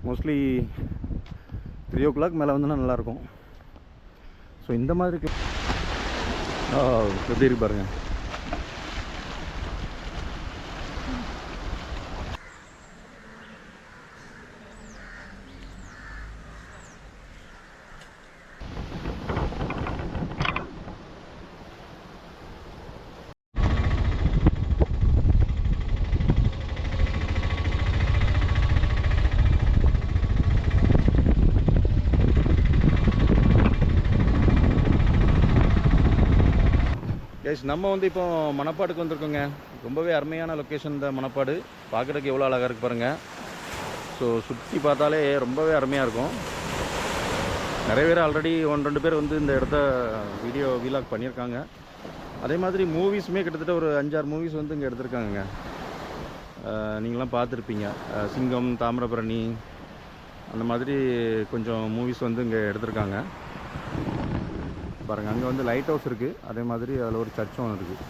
Mostly 3 o'clock மேலே வந்துன்னா நல்லாயிருக்கும். ஸோ இந்த மாதிரி எப்படி இருக்கு பாருங்கள். நம்ம வந்து இப்போ மணப்பாடுக்கு வந்திருக்கோங்க. ரொம்பவே அருமையான லொக்கேஷன் இந்த மணப்பாடு. பார்க்குறதுக்கு எவ்வளோ அழகாக இருக்குது பாருங்கள். ஸோ சுற்றி பார்த்தாலே ரொம்பவே அருமையாக இருக்கும். நிறைய பேர் ஆல்ரெடி 1-2 பேர் வந்து இந்த இடத்த வீடியோ வீலாக் பண்ணியிருக்காங்க. அதே மாதிரி மூவிஸுமே கிட்டத்தட்ட ஒரு 5-6 மூவிஸ் வந்து இங்கே எடுத்திருக்காங்க. நீங்களாம் பார்த்துருப்பீங்க. சிங்கம், தாமிரபரணி அந்த மாதிரி கொஞ்சம் மூவிஸ் வந்து இங்கே எடுத்திருக்காங்க பாருங்கள். அங்கே வந்து லைட் ஹவுஸ் இருக்குது. அதே மாதிரி அதில் ஒரு சர்ச்சும் இருக்குது.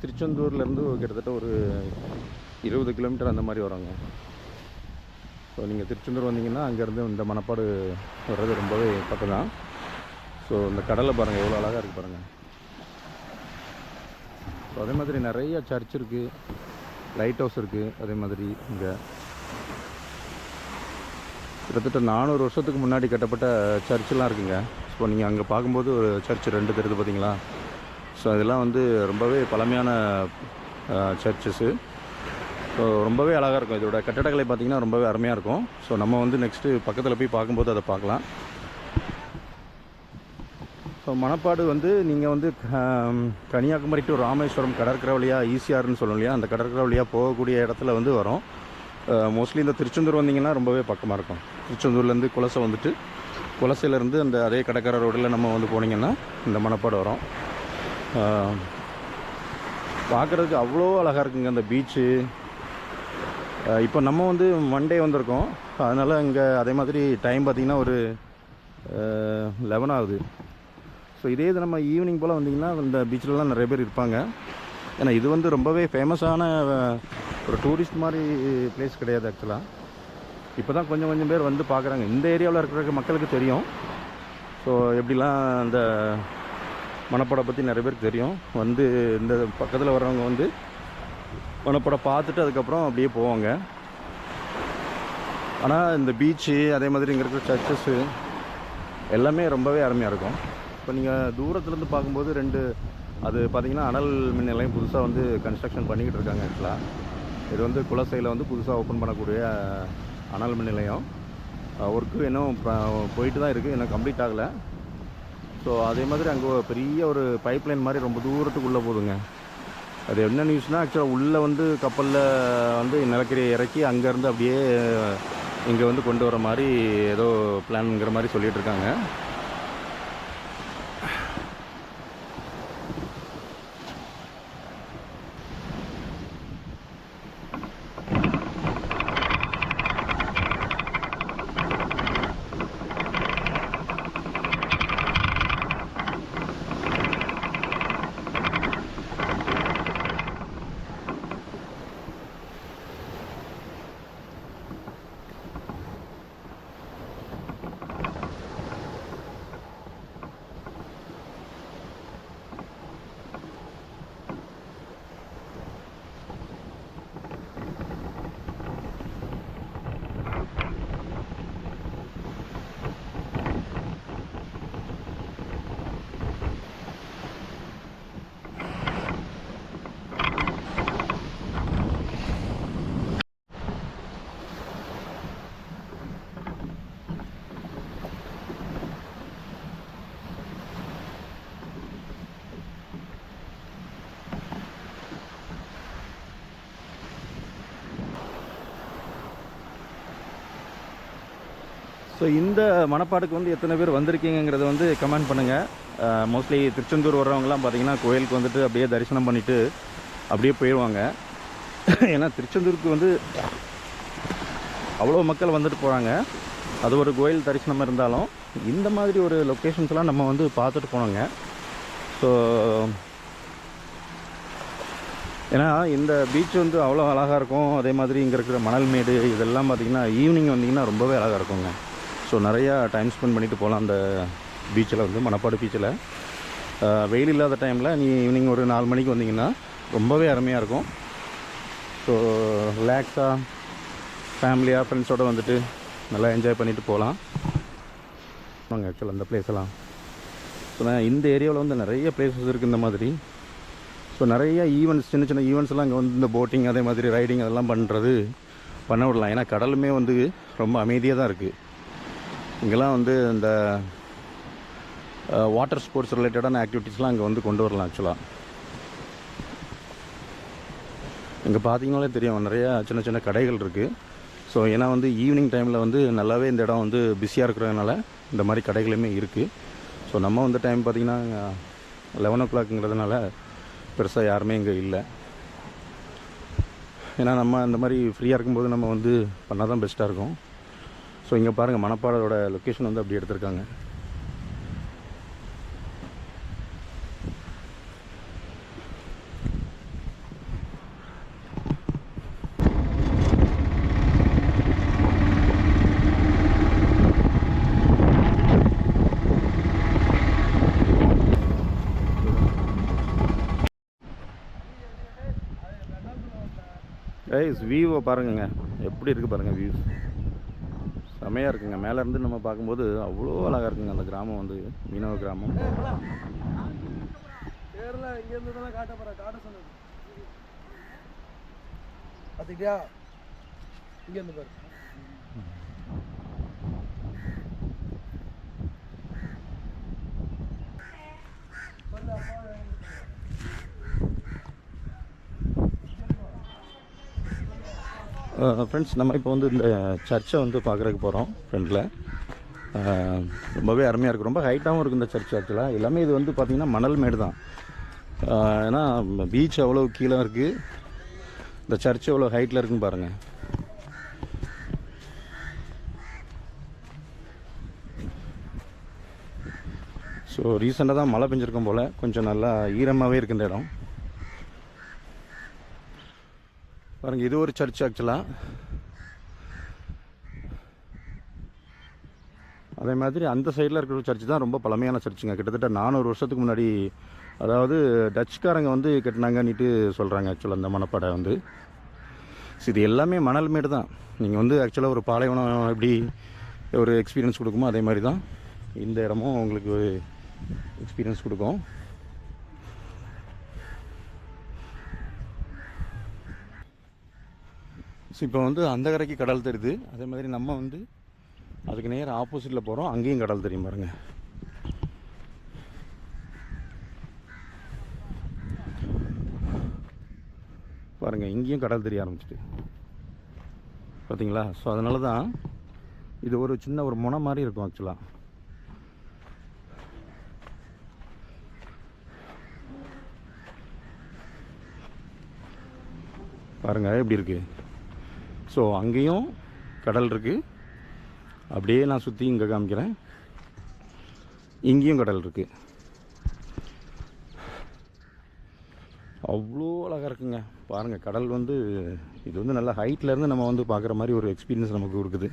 திருச்செந்தூர்லேருந்து கிட்டத்தட்ட ஒரு 20 கிலோமீட்டர் அந்த மாதிரி வராங்க. ஸோ நீங்கள் திருச்செந்தூர் வந்தீங்கன்னா அங்கேருந்து இந்த மணப்பாடு வர்றது ரொம்பவே பக்கம் தான். ஸோ இந்த கடலை பாருங்கள் எவ்வளோ அழகாக இருக்குது பாருங்கள். ஸோ அதே மாதிரி நிறைய சர்ச் இருக்குது, லைட் ஹவுஸ் இருக்குது. அதே மாதிரி இங்கே கிட்டத்தட்ட 400 வருஷத்துக்கு முன்னாடி கட்டப்பட்ட சர்ச்செலாம் இருக்குங்க. ஸோ நீங்கள் அங்கே பார்க்கும்போது ஒரு சர்ச் 2 தெரியுது பார்த்தீங்களா. ஸோ அதெல்லாம் வந்து ரொம்பவே பழமையான சர்ச்சஸ்ஸு. ஸோ ரொம்பவே அழகாக இருக்கும். இதோட கட்டடக்கலை பார்த்திங்கன்னா ரொம்பவே அருமையாக இருக்கும். ஸோ நம்ம வந்து நெக்ஸ்ட்டு பக்கத்தில் போய் பார்க்கும்போது அதை பார்க்கலாம். ஸோ மணப்பாடு வந்து நீங்கள் வந்து கன்னியாகுமரி டு ராமேஸ்வரம் கடற்கரை வழியாக ஈசிஆர்னு சொல்லணும் இல்லையா, அந்த கடற்கரை வழியாக போகக்கூடிய இடத்துல வந்து வரும். மோஸ்ட்லி இந்த திருச்செந்தூர் வந்தீங்கன்னா ரொம்பவே பக்கமாக இருக்கும். திருச்செந்தூர்லேருந்து குலசை வந்துட்டு குலசையிலேருந்து அந்த அதே கடற்கரை ரோடில் நம்ம வந்து போனீங்கன்னா இந்த மணப்பாடு வரும். பார்க்குறதுக்கு அவ்வளோ அழகாக இருக்குங்க அந்த பீச்சு. இப்போ நம்ம வந்து மண்டே வந்திருக்கோம். அதனால் இங்கே அதே மாதிரி டைம் பார்த்திங்கன்னா ஒரு 11 ஆகுது. ஸோ இதே இது நம்ம ஈவினிங் போல் வந்திங்கன்னா இந்த பீச்சிலலாம் நிறைய பேர் இருப்பாங்க. ஏன்னா இது வந்து ரொம்பவே ஃபேமஸான ஒரு டூரிஸ்ட் மாதிரி பிளேஸ் கிடையாது ஆக்சுவலாக. இப்போ தான் கொஞ்சம் பேர் வந்து பார்க்குறாங்க. இந்த ஏரியாவில் இருக்கிற மக்களுக்கு தெரியும். ஸோ எப்படிலாம் அந்த மணப்பாடை பற்றி நிறைய பேருக்கு தெரியும். வந்து இந்த பக்கத்தில் வர்றவங்க வந்து மணப்பாடை பார்த்துட்டு அதுக்கப்புறம் அப்படியே போவாங்க. ஆனால் இந்த பீச்சு அதே மாதிரி இங்கே இருக்கிற சர்ச்சஸ்ஸு எல்லாமே ரொம்பவே அருமையாக இருக்கும். இப்போ நீங்கள் தூரத்துலேருந்து பார்க்கும்போது அது பார்த்திங்கன்னா அனல் மின் நிலையம் புதுசாக வந்து கன்ஸ்ட்ரக்ஷன் பண்ணிக்கிட்டு இருக்காங்க. ஆக்சுவலாக இது வந்து குலசையில் வந்து புதுசாக ஓப்பன் பண்ணக்கூடிய அனல் மின் நிலையம். ஒர்க்கு இன்னும் போயிட்டு தான் இருக்குது, இன்னும் கம்ப்ளீட் ஆகலை. ஸோ அதே மாதிரி அங்கே பெரிய ஒரு பைப்லைன் மாதிரி ரொம்ப தூரத்துக்குள்ளே போகுதுங்க. அது என்ன நியூஸ்னால் ஆக்சுவலாக உள்ளே வந்து கப்பலில் வந்து நிலக்கரியை இறக்கி அங்கேருந்து அப்படியே இங்கே வந்து கொண்டு வர மாதிரி ஏதோ பிளான்ங்கிற மாதிரி சொல்லிகிட்டு இருக்காங்க. ஸோ இந்த மணப்பாடுக்கு வந்து எத்தனை பேர் வந்திருக்கீங்கிறத வந்து கமெண்ட் பண்ணுங்கள். மோஸ்ட்லி திருச்செந்தூர் வர்றவங்கலாம் பார்த்திங்கன்னா கோயிலுக்கு வந்துட்டு அப்படியே தரிசனம் பண்ணிவிட்டு அப்படியே போயிடுவாங்க. ஏன்னா திருச்செந்தூருக்கு வந்து அவ்வளோ மக்கள் வந்துட்டு போகிறாங்க. அது ஒரு கோயில் தரிசனம் இருந்தாலும் இந்த மாதிரி ஒரு லொக்கேஷன்ஸ்லாம் நம்ம வந்து பார்த்துட்டு போனோங்க. ஸோ ஏன்னா இந்த பீச் வந்து அவ்வளோ அழகாக இருக்கும். அதே மாதிரி இங்கே இருக்கிற மணல் மேடு இதெல்லாம் பார்த்திங்கன்னா ஈவினிங் வந்திங்கன்னா ரொம்பவே அழகாக இருக்குங்க. ஸோ நிறையா டைம் ஸ்பெண்ட் பண்ணிவிட்டு போகலாம் அந்த பீச்சில் வந்து, மணப்பாடு பீச்சில். வெயில் இல்லாத டைமில் ஈவினிங் ஒரு 4 மணிக்கு வந்தீங்கன்னா ரொம்பவே அருமையாக இருக்கும். ஸோ ரிலாக்ஸாக ஃபேமிலியாக ஃப்ரெண்ட்ஸோடு வந்துட்டு நல்லா என்ஜாய் பண்ணிவிட்டு போகலாம். நாங்கள் ஆக்சுவலாக அந்த பிளேஸெல்லாம் ஸோ இந்த ஏரியாவில் வந்து நிறைய பிளேஸஸ் இருக்குது இந்த மாதிரி. ஸோ நிறைய ஈவெண்ட்ஸ், சின்ன சின்ன ஈவெண்ட்ஸ்லாம் இங்கே வந்து இந்த போட்டிங் அதே மாதிரி ரைடிங் அதெல்லாம் பண்ண விடலாம். ஏன்னா கடலுமே வந்து ரொம்ப அமைதியாக தான் இருக்குது. இங்கெல்லாம் வந்து இந்த வாட்டர் ஸ்போர்ட்ஸ் ரிலேட்டடான ஆக்டிவிட்டீஸ்லாம் இங்கே வந்து கொண்டு வரலாம் ஆக்சுவலாக. இங்கே பார்த்தீங்கனாலே தெரியும் நிறையா சின்ன சின்ன கடைகள் இருக்குது. ஸோ ஏன்னா வந்து ஈவினிங் டைமில் வந்து நல்லாவே இந்த இடம் வந்து பிஸியாக இருக்கிறதுனால இந்த மாதிரி கடைகளுமே இருக்குது. ஸோ நம்ம வந்து டைம் பார்த்திங்கன்னா 11 o'clockங்கிறதுனால பெருசாக யாருமே இங்கே இல்லை. ஏன்னா நம்ம இந்த மாதிரி ஃப்ரீயாக இருக்கும்போது நம்ம வந்து பண்ணால் தான் பெஸ்ட்டாக இருக்கும். ஸோ இங்கே பாருங்கள், மணப்பாடோட லொக்கேஷன் வந்து அப்படி எடுத்திருக்காங்க. கைஸ் வியூவை பாருங்கங்க, எப்படி இருக்குது பாருங்கள். வியூ செமையாக இருக்குங்க. மேலேருந்து நம்ம பார்க்கும்போது அவ்வளோ அழகாக இருக்குங்க அந்த கிராமம் வந்து, மீனவ கிராமம். பார்த்துக்கிட்டியா இங்கேருந்து பாரு. ஃப்ரெண்ட்ஸ், நம்ம இப்போ வந்து இந்த சர்ச்சை வந்து பார்க்குறதுக்கு போகிறோம் ஃப்ரெண்டில். ரொம்பவே அருமையாக இருக்குது. ரொம்ப ஹைட்டாகவும் இருக்குது இந்த சர்ச் ஆக்சுவலாக. எல்லாமே இது வந்து பார்த்திங்கன்னா மணல் மேடு தான். ஏன்னா பீச் அவ்வளோ கீழே இருக்குது, இந்த சர்ச் எவ்வளோ ஹைட்டில் இருக்குன்னு பாருங்கள். ஸோ ரீசெண்டாக தான் மழை பெஞ்சிருக்கும் போல், கொஞ்சம் நல்லா ஈரமாகவே இருக்குது இந்த இடம். பாருங்கள், இது ஒரு சர்ச் ஆக்சுவலாக. அதே மாதிரி அந்த சைடில் இருக்கிற சர்ச் தான் ரொம்ப பழமையான சர்ச்சுங்க. கிட்டத்தட்ட 400 வருஷத்துக்கு முன்னாடி, அதாவது டச்சுக்காரங்க வந்து கட்டினாங்கன்னுட்டு சொல்கிறாங்க ஆக்சுவலாக அந்த மணப்பாடை வந்து. இது எல்லாமே மணல் மேடு தான். நீங்கள் வந்து ஆக்சுவலாக ஒரு பாலைவனம் எப்படி ஒரு எக்ஸ்பீரியன்ஸ் கொடுக்குமோ அதே மாதிரி தான் இந்த இடமும் உங்களுக்கு ஒரு எக்ஸ்பீரியன்ஸ் கொடுக்கும். ஸோ இப்போ வந்து அந்த கரைக்கு கடல் தெரியுது. அதே மாதிரி நம்ம வந்து அதுக்கு நேரம் ஆப்போசிட்டில் போகிறோம், அங்கேயும் கடல் தெரியும் பாருங்கள். பாருங்கள், இங்கேயும் கடல் தெரிய ஆரம்பிச்சிட்டு பார்த்தீங்களா. ஸோ அதனால தான் இது ஒரு சின்ன ஒரு முனை மாதிரி இருக்கும் ஆக்சுவலாக. பாருங்கள் எப்படி இருக்குது. ஸோ அங்கேயும் கடல் இருக்குது. அப்படியே நான் சுற்றி இங்கே காமிக்கிறேன், இங்கேயும் கடல் இருக்குது. அவ்வளோ அழகாக இருக்குங்க. பாருங்கள், கடல் வந்து இது வந்து நல்லா ஹைட்லேருந்து நம்ம வந்து பார்க்குற மாதிரி ஒரு எக்ஸ்பீரியன்ஸ் நமக்கு கொடுக்குது.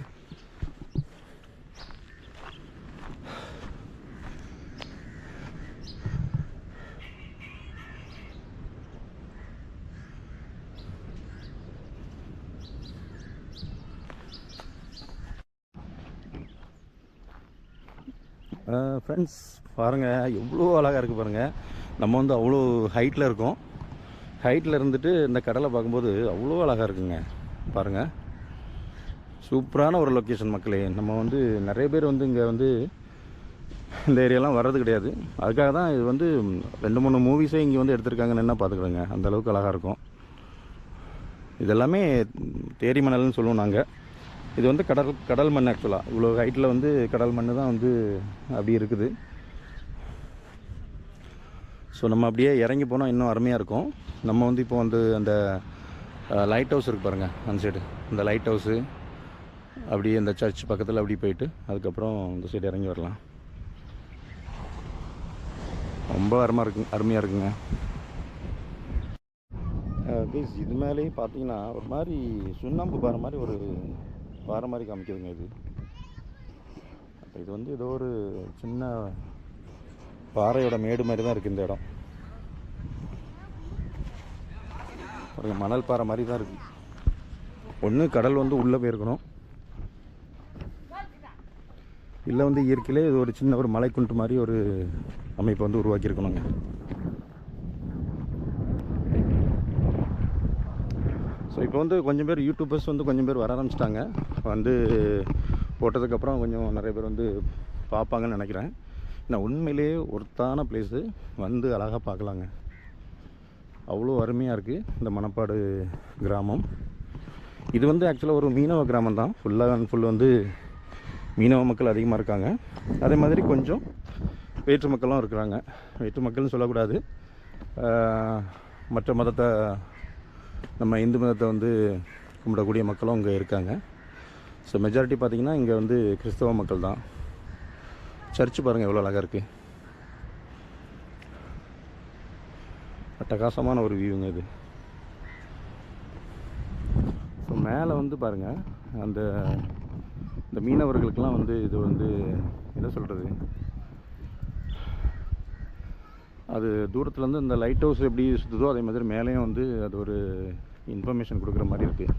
ஃப்ரெண்ட்ஸ் பாருங்கள், எவ்வளோ அழகாக இருக்குது பாருங்கள். நம்ம வந்து அவ்வளோ ஹைட்டில் இருக்கோம். ஹைட்டில் இருந்துட்டு இந்த கடலை பார்க்கும்போது அவ்வளோ அழகாக இருக்குங்க. பாருங்கள், சூப்பரான ஒரு லொக்கேஷன் மக்களே. நம்ம வந்து நிறைய பேர் வந்து இங்கே வந்து இந்த ஏரியாலாம் வர்றது கிடையாது. அதுக்காக தான் இது வந்து 2-3 மூவிஸே இங்கே வந்து எடுத்திருக்காங்கன்னு என்ன பார்த்துக்கிறோங்க. அந்தளவுக்கு அழகாக இருக்கும். இதெல்லாமே தேரி மணல்னு சொல்லுவோம் நாங்கள். இது வந்து கடல் மண் ஆக்சுவலாக. இவ்வளோ ஹைட்டில் வந்து கடல் மண் தான் வந்து அப்படி இருக்குது. ஸோ நம்ம அப்படியே இறங்கி போனால் இன்னும் அருமையாக இருக்கும். நம்ம வந்து இப்போ வந்து அந்த லைட் ஹவுஸ் இருக்குது பாருங்கள், அந்த சைடு இந்த லைட் ஹவுஸு அப்படியே இந்த சர்ச் பக்கத்தில் அப்படி போயிட்டு அதுக்கப்புறம் இந்த சைடு இறங்கி வரலாம். ரொம்ப அருமையாக இருக்குங்க. கைஸ் இது மேலேயே பார்த்தீங்கன்னா ஒரு மாதிரி சுண்ணாம்பு பாறை மாதிரி ஒரு பாறை மாதிரி காமிக்குதுங்க இது. அப்போ இது வந்து ஏதோ ஒரு சின்ன பாறையோட மேடு மாதிரி தான் இருக்குது இந்த இடம். ஒரு மணல் பாறை மாதிரி தான் இருக்குது. ஒன்று கடல் வந்து உள்ளே போயிருக்கணும், இல்லை வந்து இயற்கையிலே இது ஒரு சின்ன ஒரு மலைக்குன்று மாதிரி ஒரு அமைப்பை வந்து உருவாக்கியிருக்கணுங்க. ஸோ இப்போ வந்து கொஞ்சம் பேர் யூடியூபர்ஸ் வந்து கொஞ்சம் பேர் வர ஆரம்பிச்சிட்டாங்க. வந்து போட்டதுக்கப்புறம் கொஞ்சம் நிறைய பேர் வந்து பார்ப்பாங்கன்னு நினைக்கிறேன். நான் உண்மையிலேயே ஒருத்தான பிளேஸு, வந்து அழகாக பார்க்கலாங்க. அவ்வளோ அருமையாக இருக்குது இந்த மணப்பாடு கிராமம். இது வந்து ஆக்சுவலாக ஒரு மீனவ கிராமம் தான். ஃபுல்லாக அண்ட் ஃபுல் வந்து மீனவ மக்கள் அதிகமாக இருக்காங்க. அதே மாதிரி கொஞ்சம் வேற்று மக்களும் இருக்கிறாங்க. வேற்று மக்கள்னு சொல்லக்கூடாது, மற்ற மதத்தை, நம்ம இந்து மதத்தை வந்து கும்பிடக்கூடிய மக்களும் இங்கே இருக்காங்க. ஸோ மெஜாரிட்டி பார்த்திங்கன்னா இங்கே வந்து கிறிஸ்தவ மக்கள் தான். சர்ச்சு பாருங்கள் எவ்வளோ அழகாக இருக்குது. அட்டகாசமான ஒரு வியூங்க இது. ஸோ மேலே வந்து பாருங்கள், இந்த மீனவர்களுக்கெல்லாம் வந்து இது வந்து என்ன சொல்கிறது, அது தூரத்துலேருந்து இந்த லைட் ஹவுஸ் எப்படி சுற்றுதோ அதே மாதிரி மேலேயும் வந்து அது ஒரு இன்ஃபர்மேஷன் கொடுக்குற மாதிரி இருக்குது.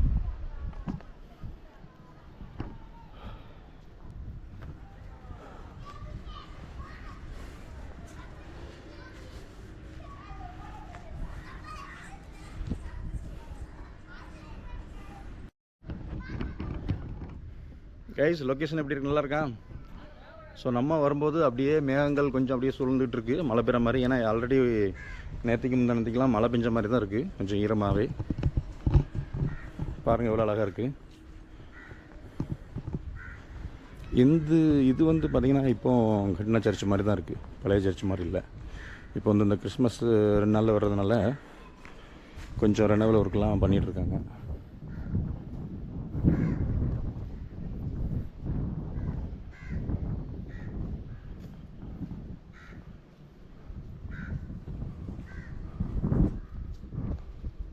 கைஸ் லொக்கேஷன் எப்படி இருக்கு, நல்லா இருக்கா? ஸோ நம்ம வரும்போது அப்படியே மேகங்கள் கொஞ்சம் அப்படியே சூழ்ந்துட்டு இருக்கு, மழை பெய்கிற மாதிரி. ஏன்னா ஆல்ரெடி நேற்றுக்கு முந்தினத்துக்கெலாம் மழை பெஞ்ச மாதிரி தான் இருக்குது, கொஞ்சம் ஈரமாகவே. பாருங்கள் எவ்வளோ அழகாக இருக்குது. இது வந்து பார்த்திங்கன்னா இப்போ கட்டின சர்ச் மாதிரி தான் இருக்குது, பழைய சர்ச் மாதிரி இல்லை. இப்போ வந்து இந்த கிறிஸ்மஸ் 2 நாளில் வர்றதுனால கொஞ்சம் ரெனவல் ஒர்க்கெலாம் பண்ணிகிட்ருக்காங்க.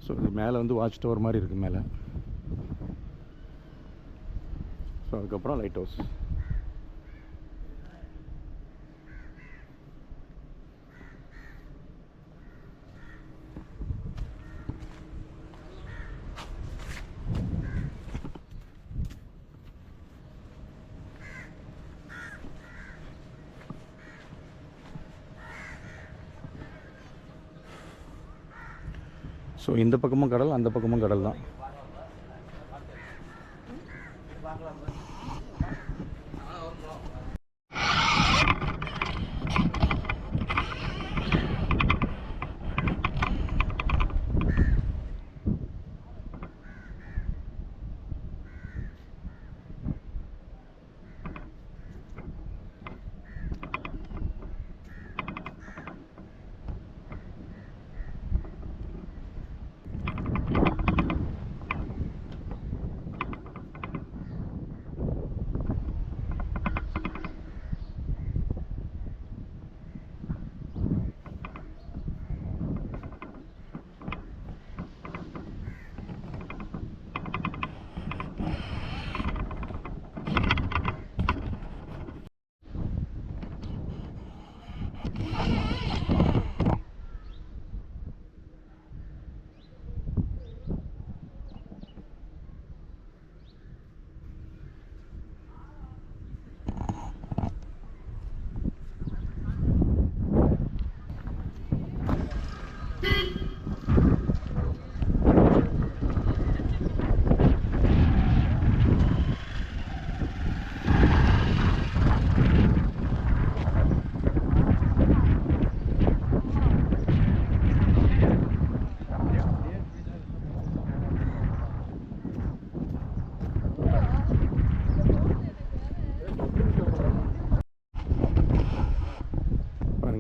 ஸோ இது மேலே வந்து வாட்ச் டவர் மாதிரி இருக்குது மேலே. ஸோ அதுக்கப்புறம் லைட் ஹவுஸ். ஸோ இந்த பக்கமும் கடல், அந்த பக்கமும் கடல் தான்.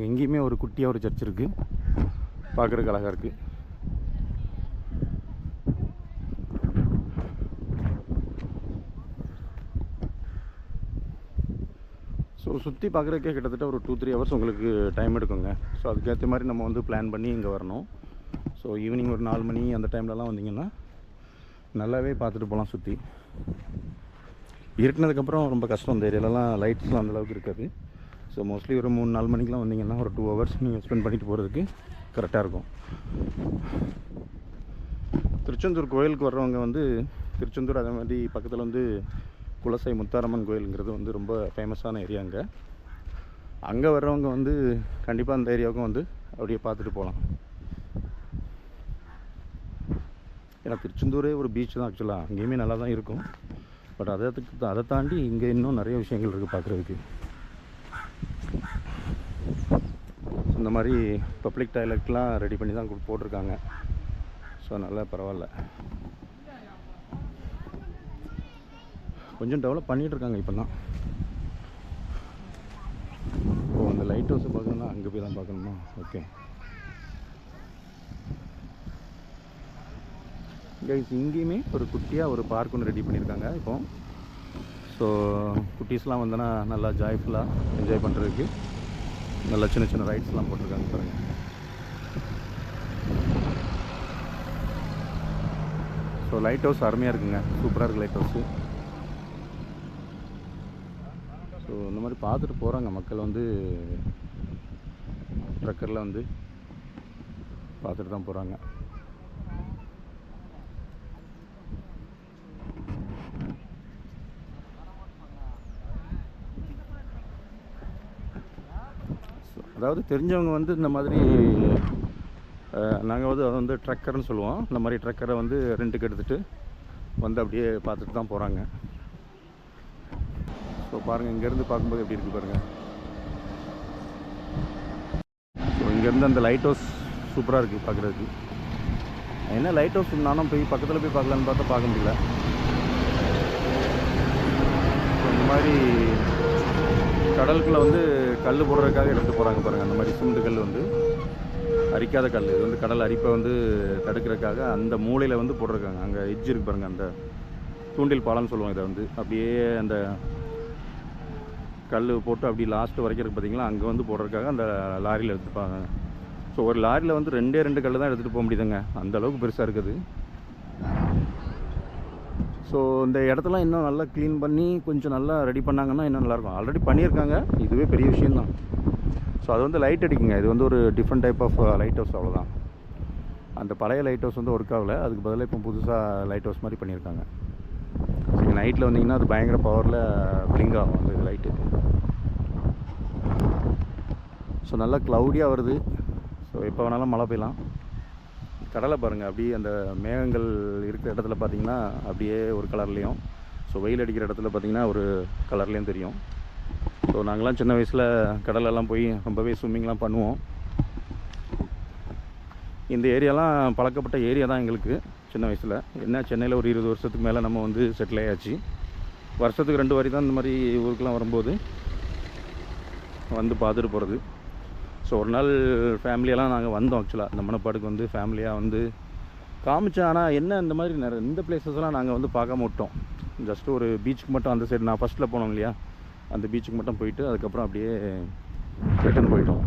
இங்கேயுமே ஒரு குட்டியாக ஒரு சர்ச் இருக்குது, பார்க்குறதுக்கு அழகாக இருக்குது. ஸோ சுற்றி பார்க்குறதுக்கே கிட்டத்தட்ட ஒரு 2-3 ஹவர்ஸ் உங்களுக்கு டைம் எடுக்குங்க. ஸோ அதுக்கேற்ற மாதிரி நம்ம வந்து பிளான் பண்ணி இங்கே வரணும். ஸோ ஈவினிங் ஒரு 4 மணி அந்த டைம்லலாம் வந்தீங்கன்னா நல்லாவே பார்த்துட்டு போகலாம் சுற்றி. இருட்டினதுக்கப்புறம் ரொம்ப கஷ்டம். இந்த ஏரியாலலாம் லைட்ஸ்லாம் அந்தளவுக்கு இருக்காது. ஸோ மோஸ்ட்லி ஒரு 3-4 மணிக்கெலாம் வந்தீங்கன்னா ஒரு 2 ஹவர்ஸ் நீங்கள் ஸ்பெண்ட் பண்ணிட்டு போகிறதுக்கு கரெக்டாக இருக்கும். திருச்செந்தூர் கோயிலுக்கு வர்றவங்க வந்து திருச்செந்தூர் அதே மாதிரி பக்கத்தில் வந்து குலசை முத்தாரம்மன் கோயிலுங்கிறது வந்து ரொம்ப ஃபேமஸான ஏரியா. அங்கே வர்றவங்க வந்து கண்டிப்பாக அந்த ஏரியாவுக்கும் வந்து அப்படியே பார்த்துட்டு போகலாம். ஏன்னா திருச்செந்தூரே ஒரு பீச் தான் ஆக்சுவலாக, அங்கேயுமே நல்லா தான் இருக்கும். பட் அதை தாண்டி இங்கே இன்னும் நிறைய விஷயங்கள் இருக்குது பார்க்குறதுக்கு. இந்த மாதிரி பப்ளிக் டாய்லெட்லாம் ரெடி பண்ணி தான் போட்டிருக்காங்க. ஸோ நல்லா பரவாயில்ல, கொஞ்சம் டெவலப் பண்ணிகிட்ருக்காங்க இப்போ தான். ஓ, அந்த லைட் ஹவுஸை பார்க்கணுன்னா அங்கே போய் தான் பார்க்கணுமா? ஓகே கைஸ், இங்கேயுமே ஒரு குட்டியாக ஒரு பார்க் ஒன்று ரெடி பண்ணியிருக்காங்க இப்போ. ஸோ குட்டீஸ்லாம் வந்தோன்னா நல்லா ஜாய்ஃபுல்லாக என்ஜாய் பண்ணுறதுக்கு நல்லா சின்ன சின்ன ரைட்ஸ்லாம் போட்டிருக்காங்க பாருங்கள். ஸோ லைட் ஹவுஸ் அருமையாக இருக்குங்க, சூப்பராக இருக்குது லைட் ஹவுஸு. ஸோ இந்த மாதிரி பார்த்துட்டு போகிறாங்க மக்கள் வந்து, ட்ரக்கரில் வந்து பார்த்துட்டு தான் போகிறாங்க. அதாவது தெரிஞ்சவங்க வந்து இந்த மாதிரி நாங்கள் வந்து அதை வந்து ட்ரக்கர்னு சொல்லுவோம். இந்த மாதிரி ட்ரக்கரை வந்து ரெண்ட்டுக்கு எடுத்துகிட்டு வந்து அப்படியே பார்த்துட்டு தான் போகிறாங்க. ஸோ பாருங்கள், இங்கேருந்து பார்க்கும்போது எப்படி இருக்குது பாருங்கள். ஸோ இங்கேருந்து அந்த லைட் ஹவுஸ் சூப்பராக இருக்குது பார்க்குறதுக்கு. என்ன லைட் ஹவுஸ் நானும் போய் பக்கத்தில் போய் பார்க்கலான்னு பார்த்தா பார்க்க முடியல. இந்த மாதிரி கடலுக்குள்ளே வந்து கல் போடுறதுக்காக எடுத்து போகிறாங்க பாருங்கள். அந்த மாதிரி சிமெண்ட் கல் வந்து அரிக்காத கல், இது வந்து கடல் அரிப்பை வந்து தடுக்கிறதுக்காக அந்த மூலையில் வந்து போட்டிருக்காங்க. அங்கே எட்ஜ் இருக்கு பாருங்கள், அந்த தூண்டில் பாலம்னு சொல்லுவோம். இதை வந்து அப்படியே அந்த கல் போட்டு அப்படி லாஸ்ட்டு வரைக்கும் இருக்குது பார்த்தீங்களா, அங்கே வந்து போடுறதுக்காக அந்த லாரியில் எடுத்துப்பாங்க. ஸோ ஒரு லாரியில் வந்து 2 கல் தான் எடுத்துகிட்டு போக முடியுதுங்க, அந்தளவுக்கு பெருசாக இருக்குது. ஸோ இந்த இடத்தெல்லாம் இன்னும் நல்லா க்ளீன் பண்ணி கொஞ்சம் நல்லா ரெடி பண்ணாங்கன்னா இன்னும் நல்லாயிருக்கும். ஆல்ரெடி பண்ணியிருக்காங்க, இதுவே பெரிய விஷயந்தான். ஸோ அது வந்து லைட் அடிக்குங்க, இது வந்து ஒரு different type of lighthouse, அவ்வளோதான். அந்த பழைய லைட் ஹவுஸ் வந்து ஒர்க் ஆகலை, அதுக்கு பதிலாக இப்போ புதுசாக லைட் ஹவுஸ் மாதிரி பண்ணியிருக்காங்க. நீங்கள் நைட்டில் வந்தீங்கன்னா அது பயங்கர பவரில் பிளிங்க் ஆகும் அந்த இது லைட்டு. ஸோ நல்லா க்ளவுடியாக வருது. ஸோ எப்போ வேணாலும் மழை பெய்யலாம். கடலை பாருங்கள், அப்படியே அந்த மேகங்கள் இருக்கிற இடத்துல பார்த்திங்கன்னா அப்படியே ஒரு கலர்லேயும், ஸோ வெயில் அடிக்கிற இடத்துல பார்த்திங்கன்னா ஒரு கலர்லேயும் தெரியும். ஸோ நாங்களாம் சின்ன வயசில் கடலெல்லாம் போய் ரொம்பவே ஸ்விம்மிங்லாம் பண்ணுவோம். இந்த ஏரியாலாம் பழக்கப்பட்ட ஏரியா தான் எங்களுக்கு சின்ன வயசில். என்ன சென்னையில் ஒரு 20 வருஷத்துக்கு மேலே நம்ம வந்து செட்டில் ஆயாச்சு. வருஷத்துக்கு 2 வாரி தான் இந்த மாதிரி ஊருக்கெலாம் வரும்போது வந்து பார்த்துட்டு போகிறது. ஸோ ஒரு நாள் ஃபேமிலியெல்லாம் நாங்கள் வந்தோம் ஆக்சுவலாக, இந்த மணப்பாடுக்கு வந்து ஃபேமிலியாக வந்து காமிச்சேன். ஆனால் என்ன இந்த மாதிரி இந்த பிளேசஸ்லாம் நாங்கள் வந்து பார்க்காம விட்டோம். ஜஸ்ட்டு ஒரு பீச்சுக்கு மட்டும் அந்த சைடு நான் ஃபஸ்ட்டில் போனோம் இல்லையா, அந்த பீச்சுக்கு மட்டும் போயிட்டு அதுக்கப்புறம் அப்படியே ரிட்டர்ன் போயிட்டோம்.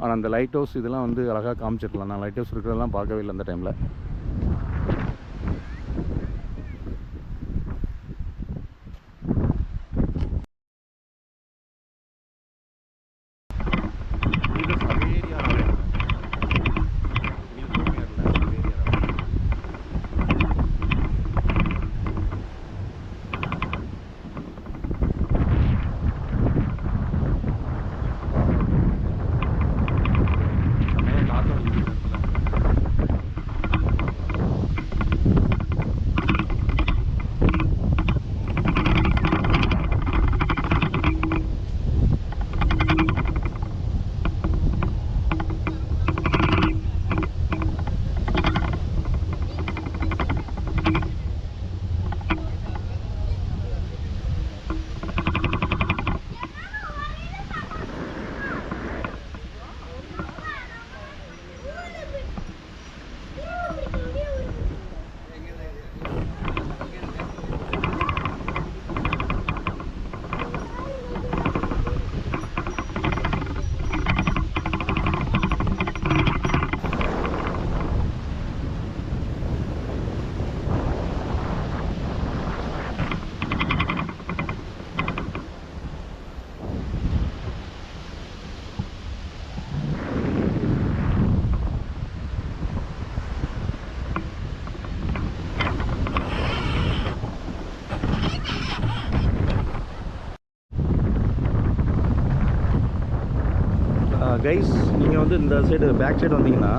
ஆனால் அந்த லைட் ஹவுஸ் இதெல்லாம் வந்து அழகாக காமிச்சிருக்கலாம். நான் லைட் ஹவுஸ் இருக்கிறதெல்லாம் பார்க்கவே இல்லை அந்த டைமில். கைஸ் நீங்கள் வந்து இந்த சைடு பேக் சைடு வந்தீங்கன்னா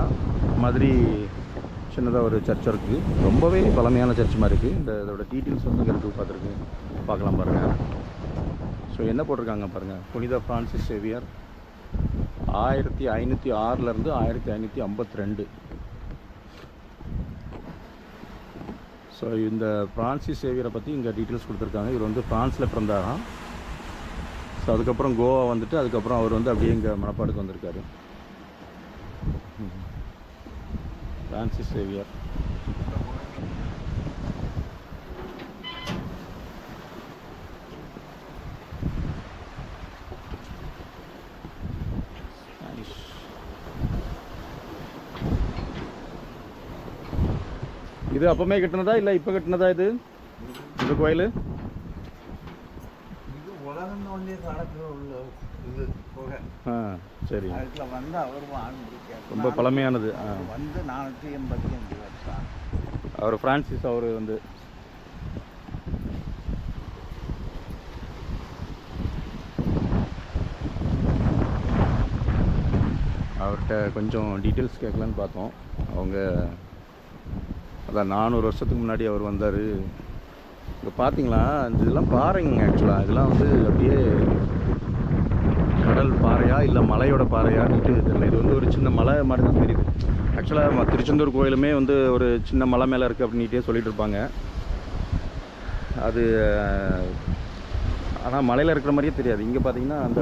மாதிரி சின்னதாக ஒரு சர்ச் இருக்குது. ரொம்பவே பழமையான சர்ச் மாதிரி இருக்குது. இதோட டீட்டெயில்ஸ் வந்து இங்கே இருக்குது, பார்க்கலாம் பாருங்கள். ஸோ என்ன போட்டிருக்காங்க பாருங்கள், புனித பிரான்சிஸ் சேவியர் 1506 1552. ஸோ இந்த பிரான்சிஸ் சேவியரை பற்றி இங்கே டீட்டெயில்ஸ் கொடுத்துருக்காங்க. இவர் வந்து ஃப்ரான்ஸில் பிறந்தாராம். ஸோ அதுக்கப்புறம் கோவா வந்துட்டு அதுக்கப்புறம் அவர் வந்து அப்படியே இங்கே மணப்பாடுக்கு வந்திருக்காரு. Francis Xavier. இது அப்பமே கட்டினதா இல்லை இப்போ கட்டினதா இது இந்த கோயில்? இது உலகம் தோண்டிய காலத்தில் உள்ள இது புகை. சரி. அதுக்குள்ள வந்து அவர் வாழ்ந்துருக்கார். ரொம்ப பழமையானது. வந்து 485 வருஷம். அவர் பிரான்சிஸ் அவர் வந்து அவர்கிட்ட கொஞ்சம் டீட்டெயில்ஸ் கேட்கலான்னு பார்த்தோம். அவங்க அதான் 400 வருஷத்துக்கு முன்னாடி அவர் வந்தார். இப்போ பார்த்தீங்களா இதெல்லாம் பாறைங்க. ஆக்சுவலாக இதெல்லாம் வந்து அப்படியே கடல் பாறையா இல்லை மலையோட பாறையான்ட்டு தெரியல. இது வந்து ஒரு சின்ன மலை மாதிரி தான் தெரியுது. ஆக்சுவலாக திருச்செந்தூர் கோயிலுமே வந்து ஒரு சின்ன மலை மேலே இருக்குது அப்படின்ட்டே சொல்லிட்டு இருப்பாங்க. அது ஆனால் மலையில் இருக்கிற மாதிரியே தெரியாது. இங்கே பார்த்தீங்கன்னா அந்த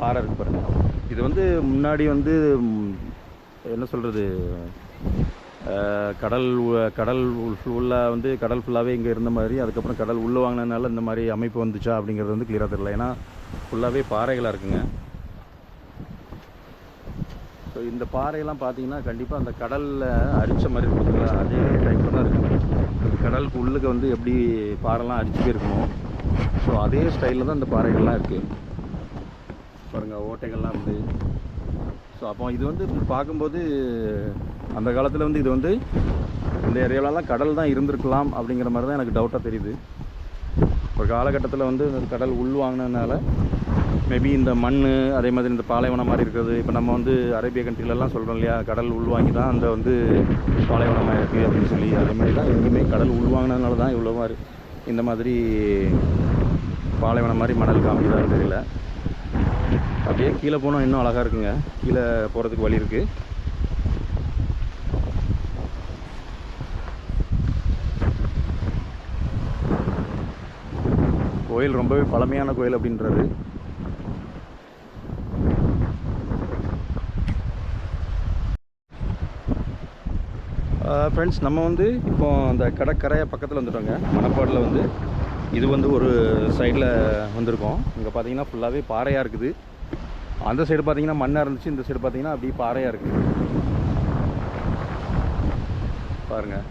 பாறை இருக்குது பாருங்கள். இது வந்து முன்னாடி வந்து என்ன சொல்கிறது, கடல் உள்ள வந்து கடல் ஃபுல்லாகவே இங்கே இருந்த மாதிரி, அதுக்கப்புறம் கடல் உள்ளே வாங்கினதுனால இந்த மாதிரி அமைப்பு வந்துச்சா அப்படிங்கிறது வந்து கிளியராக தெரியல. ஏன்னா ஃபுல்லாகவே பாறைகளாக இருக்குங்க. ஸோ இந்த பாறையெல்லாம் பார்த்தீங்கன்னா கண்டிப்பாக அந்த கடலில் அரித்த மாதிரி இருக்குதுல்ல, அதே டைப்பில் தான் இருக்குது. கடலுக்கு உள்ளுக்கு வந்து எப்படி பாறைலாம் அரிச்சு போயிருக்கணும், ஸோ அதே ஸ்டைலில் தான் இந்த பாறைகள்லாம் இருக்குது பாருங்கள். ஓட்டைகள்லாம் வந்து ஸோ அப்போ இது வந்து பார்க்கும்போது அந்த காலத்தில் வந்து இது வந்து இந்த ஏரியாவிலலாம் கடல் தான் இருந்திருக்கலாம் அப்படிங்கிற மாதிரி தான் எனக்கு டவுட்டாக தெரியுது. ஒரு காலகட்டத்தில் வந்து இந்த கடல் உள்வாங்கினதுனால மேபி இந்த மண் அதே மாதிரி இந்த பாலைவனம் மாதிரி இருக்கிறது. இப்போ நம்ம வந்து அரேபிய கண்ட்ரிலெலாம் சொல்கிறோம் இல்லையா, கடல் உள்வாங்கி தான் அந்த வந்து பாலைவனமாக இருக்குது அப்படின்னு சொல்லி. அதே மாதிரி தான் எங்கேயுமே கடல் உள்வாங்கினதுனால தான் இவ்வளோ மாதிரி இந்த மாதிரி பாலைவனம் மாதிரி மணல் காமிக்குதான்னு தெரியல. அப்படியே கீழே போனால் இன்னும் அழகாக இருக்குங்க. கீழே போகிறதுக்கு வழி இருக்குது. கோயில் ரொம்பவே பழமையான கோயில் அப்படின்றது. ஃப்ரெண்ட்ஸ், நம்ம வந்து இப்போ அந்த கடற்கரையை பக்கத்தில் வந்துட்டோங்க. மணப்பாடில் வந்து இது வந்து ஒரு சைடில் வந்திருக்கோம். இங்கே பார்த்தீங்கன்னா ஃபுல்லாகவே பாறையாக இருக்குது. அந்த சைடு பார்த்தீங்கன்னா மண்ணாக இருந்துச்சு, இந்த சைடு பார்த்தீங்கன்னா அப்படியே பாறையாக இருக்குது பாருங்கள்.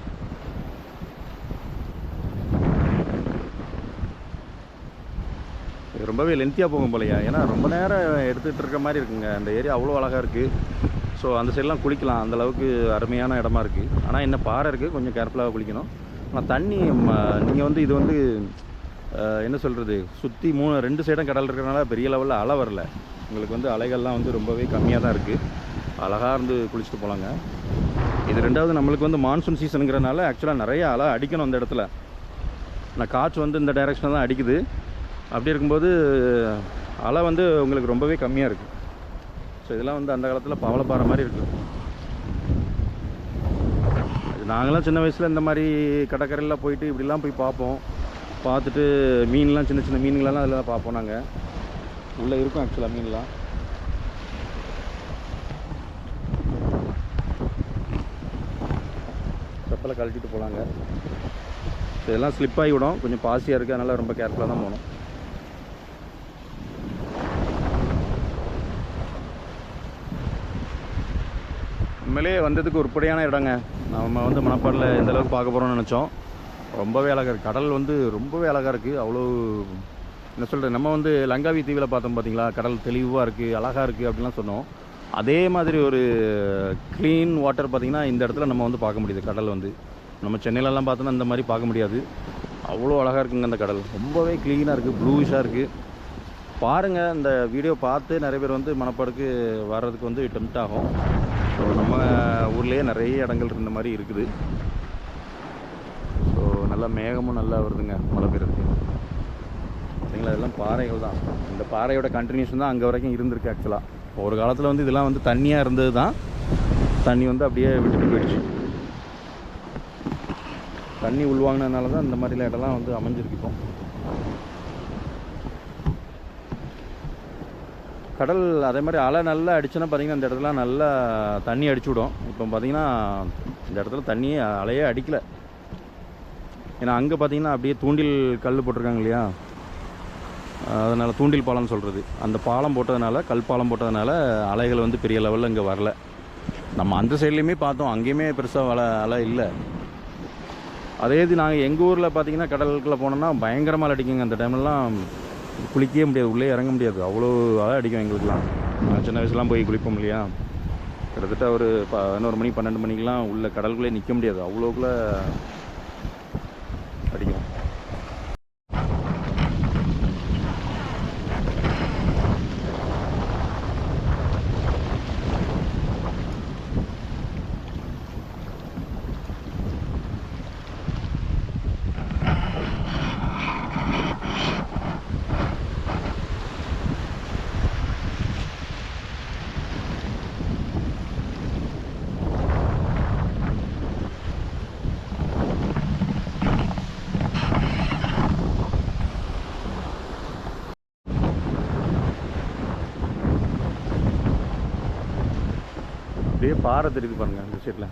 இது ரொம்பவே லென்த்தியாக போகும் போலையா, ஏன்னா ரொம்ப நேரம் எடுத்துகிட்டு இருக்க மாதிரி இருக்குங்க. அந்த ஏரியா அவ்வளோ அழகாக இருக்குது. ஸோ அந்த சைடெலாம் குளிக்கலாம், அந்தளவுக்கு அருமையான இடமா இருக்குது. ஆனால் என்ன பாறை இருக்குது, கொஞ்சம் கேர்ஃபுல்லாக குளிக்கணும். ஆனால் தண்ணி நீங்கள் வந்து இது வந்து என்ன சொல்கிறது, சுற்றி 2 சைடும் கடல் இருக்கிறனால பெரிய லெவலில் அலை வரல. உங்களுக்கு வந்து அலைகள்லாம் வந்து ரொம்பவே கம்மியாக தான் இருக்குது. அழகாக இருந்து குளிச்சுட்டு போகலாங்க. இது 2வது நம்மளுக்கு வந்து மான்சூன் சீசனுங்கிறனால ஆக்சுவலாக நிறைய அலை அடிக்கணும் அந்த இடத்துல. ஆனால் காற்று வந்து இந்த டைரெக்ஷனில் தான் அடிக்குது. அப்படி இருக்கும்போது அலை வந்து உங்களுக்கு ரொம்பவே கம்மியாக இருக்குது. ஸோ இதெல்லாம் வந்து அந்த காலத்தில் பவளப்பாறை மாதிரி இருக்குது. நாங்களாம் சின்ன வயசில் இந்த மாதிரி கடற்கரையில் போயிட்டு இப்படிலாம் போய் பார்ப்போம். பார்த்துட்டு மீன்லாம் சின்ன சின்ன மீன்களெல்லாம் அதில் பார்ப்போம். நாங்கள் உள்ளே இருக்கும் ஆக்சுவலாக மீன்லாம். செப்பலை கழட்டிட்டு போகலாங்க. இதெல்லாம் ஸ்லிப் ஆகி விடும், கொஞ்சம் பாசியாக இருக்குது, அதனால் ரொம்ப கேர்ஃபுல்லாக தான் போகணும். உண்மையிலே வந்ததுக்கு உருப்படியான இடங்க. நம்ம வந்து மணப்பாடில் எந்த அளவுக்கு பார்க்க போகிறோம்னு நினச்சோம். ரொம்பவே அழகாக இருக்குது. கடல் வந்து ரொம்பவே அழகாக இருக்குது. அவ்வளோ என்ன சொல்கிறது, நம்ம வந்து லங்காவி தீவில் பார்த்தோம் பார்த்தீங்களா, கடல் தெளிவாக இருக்குது, அழகாக இருக்குது அப்படின்லாம் சொன்னோம். அதே மாதிரி ஒரு க்ளீன் வாட்டர் பார்த்திங்கன்னா இந்த இடத்துல நம்ம வந்து பார்க்க முடியுது. கடல் வந்து நம்ம சென்னையிலலாம் பார்த்தோன்னா இந்த மாதிரி பார்க்க முடியாது. அவ்வளோ அழகாக இருக்குங்க அந்த கடல். ரொம்பவே க்ளீனாக இருக்குது, ப்ளூஷாக இருக்குது. பாருங்கள், இந்த வீடியோ பார்த்து நிறைய பேர் வந்து மணப்பாடுக்கு வர்றதுக்கு வந்து டெம்ட் ஆகும். ஸோ நம்ம ஊர்லேயே நிறைய இடங்கள் இருந்த மாதிரி இருக்குது. ஸோ நல்லா மேகமும் நல்லா வருதுங்க மழை பெய்யறதுக்கு. சரிங்களா, இதெல்லாம் பாறைகள் தான். இந்த பாறையோட கண்டினியூஷன் தான் அங்கே வரைக்கும் இருந்திருக்கு. ஆக்சுவலாக ஒரு காலத்தில் வந்து இதெல்லாம் வந்து தண்ணியாக இருந்தது தான். தண்ணி வந்து அப்படியே விட்டுட்டு போயிடுச்சு. தண்ணி உள்வாங்கினதுனால தான் இந்த மாதிரிலாம் இடம்லாம் வந்து அமைஞ்சிருக்கு. இப்போ கடல் அதே மாதிரி அலை நல்லா அடிச்சுன்னா பார்த்திங்கன்னா இந்த இடத்துல நல்லா தண்ணி அடிச்சு விடும். இப்போ பார்த்திங்கன்னா இந்த இடத்துல தண்ணி அலையே அடிக்கலை. ஏன்னா அங்கே பார்த்திங்கன்னா அப்படியே தூண்டில் கல் போட்டிருக்காங்க இல்லையா, அதனால் தூண்டில் பாலம்னு சொல்கிறது. அந்த பாலம் போட்டதுனால, கல் பாலம் போட்டதுனால அலைகள் வந்து பெரிய லெவலில் இங்கே வரல. நம்ம அந்த சைட்லேயுமே பார்த்தோம், அங்கேயுமே பெருசாக அலை இல்லை. அதே இது நாங்கள் எங்கள் ஊரில் பார்த்திங்கன்னா கடலுக்குள்ளே போனோம்னா பயங்கரமாக அலை அடிக்குங்க. அந்த டைம்லலாம் குளிக்கவே முடியாது, உள்ளே இறங்க முடியாது, அவ்வளோ அலை அடிக்கும் எங்களுக்குலாம். சின்ன வயசுலாம் போய் குளிப்போம் இல்லையா, கிட்டத்தட்ட ஒரு 11 மணி 12 மணிக்கெலாம் உள்ள கடலுக்குள்ளே நிற்க முடியாது, அவ்வளோக்குள்ளே அடிக்கும். அப்படியே பாறை தெரியுது பாருங்கள் இந்த சைடில்.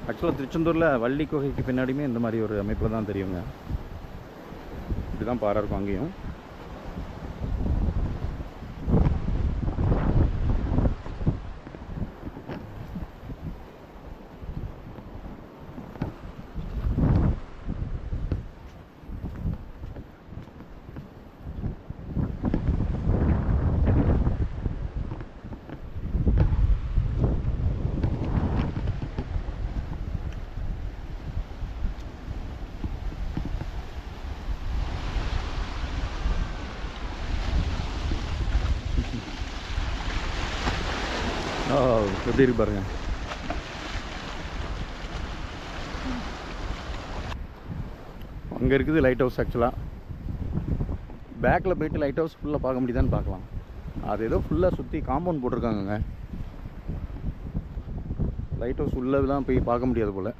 ஆக்சுவலாக திருச்செந்தூரில் வள்ளி குகைக்கு பின்னாடியுமே இந்த மாதிரி ஒரு அமைப்பில் தான் தெரியுங்க. இப்படி தான் பாறை இருக்கும் அங்கேயும். எப்படி இருக்கு பாருங்க. அங்கே இருக்குது லைட் ஹவுஸ். ஆக்சுவலாக பேக்கில் போயிட்டு லைட் ஹவுஸ் ஃபுல்லாக பார்க்க முடியுதான்னு பார்க்கலாம். அது ஏதோ ஃபுல்லாக சுற்றி காம்பவுண்ட் போட்டிருக்காங்கங்க. லைட் ஹவுஸ் உள்ளதெல்லாம் போய் பார்க்க முடியாது போல்.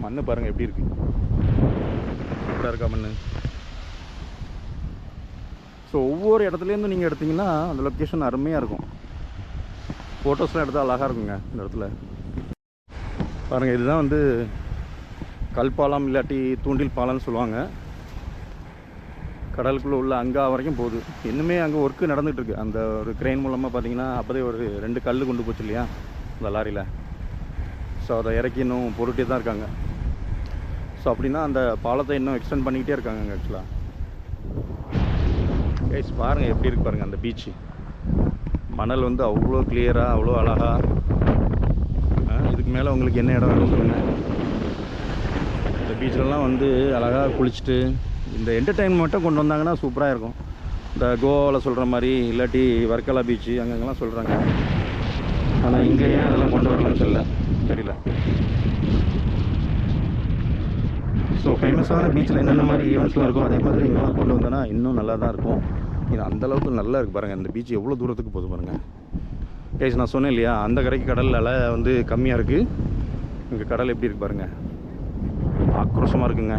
மண் பாருங்கள் எப்படி இருக்குது, சூப்பராக இருக்கா மண். ஸோ ஒவ்வொரு இடத்துலேருந்து நீங்கள் எடுத்திங்கன்னா அந்த லொக்கேஷன் அருமையாக இருக்கும். ஃபோட்டோஸ்லாம் எடுத்தால் அழகாக இருக்குங்க இந்த இடத்துல. பாருங்கள், இதுதான் வந்து கல்பாலம் இல்லாட்டி தூண்டில் பாலம்னு சொல்லுவாங்க. கடலுக்குள்ளே உள்ள அங்கே வரைக்கும் போகுது. இன்னுமே அங்கே ஒர்க்கு நடந்துகிட்ருக்கு. அந்த ஒரு க்ரெயின் மூலமாக பார்த்தீங்கன்னா அப்போதே ஒரு 2 கல் கொண்டு போச்சு இல்லையா அந்த லாரியில். ஸோ அதை இறக்கி இன்னும் பொருட்டே தான் இருக்காங்க. ஸோ அப்படின்னா அந்த பாலத்தை இன்னும் எக்ஸ்டெண்ட் பண்ணிக்கிட்டே இருக்காங்க அங்கே. ஆக்சுவலாக கைஸ் பாருங்கள் எப்படி இருக்கு பாருங்கள் அந்த பீச்சு. மணல் வந்து அவ்வளோ கிளியராக, அவ்வளோ அழகாக. இதுக்கு மேலே உங்களுக்கு என்ன இடம் வேணும் சொல்லுங்கள். இந்த பீச்சிலலாம் வந்து அழகாக குளிச்சுட்டு இந்த என்டர்டெயின்மெண்ட்டும் கொண்டு வந்தாங்கன்னா சூப்பராக இருக்கும். இந்த கோவாவில் சொல்கிற மாதிரி இல்லாட்டி வர்க்கலா பீச்சு அங்கங்கெல்லாம் சொல்கிறாங்க. ஆனால் இங்கே ஏன் அதெல்லாம் கொண்டு வரலன்னு தெரியல. ஸோ ஃபேமஸான பீச்சில் என்னென்ன மாதிரி ஈவெண்ட்ஸ்லாம் இருக்கும் அதே மாதிரி இங்கெல்லாம் கொண்டு வந்தோன்னா இன்னும் நல்லா தான் இருக்கும். இது அந்தளவுக்கு நல்லா இருக்குது பாருங்கள். இந்த பீச் எவ்வளோ தூரத்துக்கு போகுது பாருங்கள். கேஸ் நான் சொன்னேன் இல்லையா, அந்த கரைக்கு கடல் அலை வந்து கம்மியாக இருக்குது. இங்கே கடல் எப்படி இருக்குது பாருங்கள், ஆக்ரோஷமாக இருக்குங்க.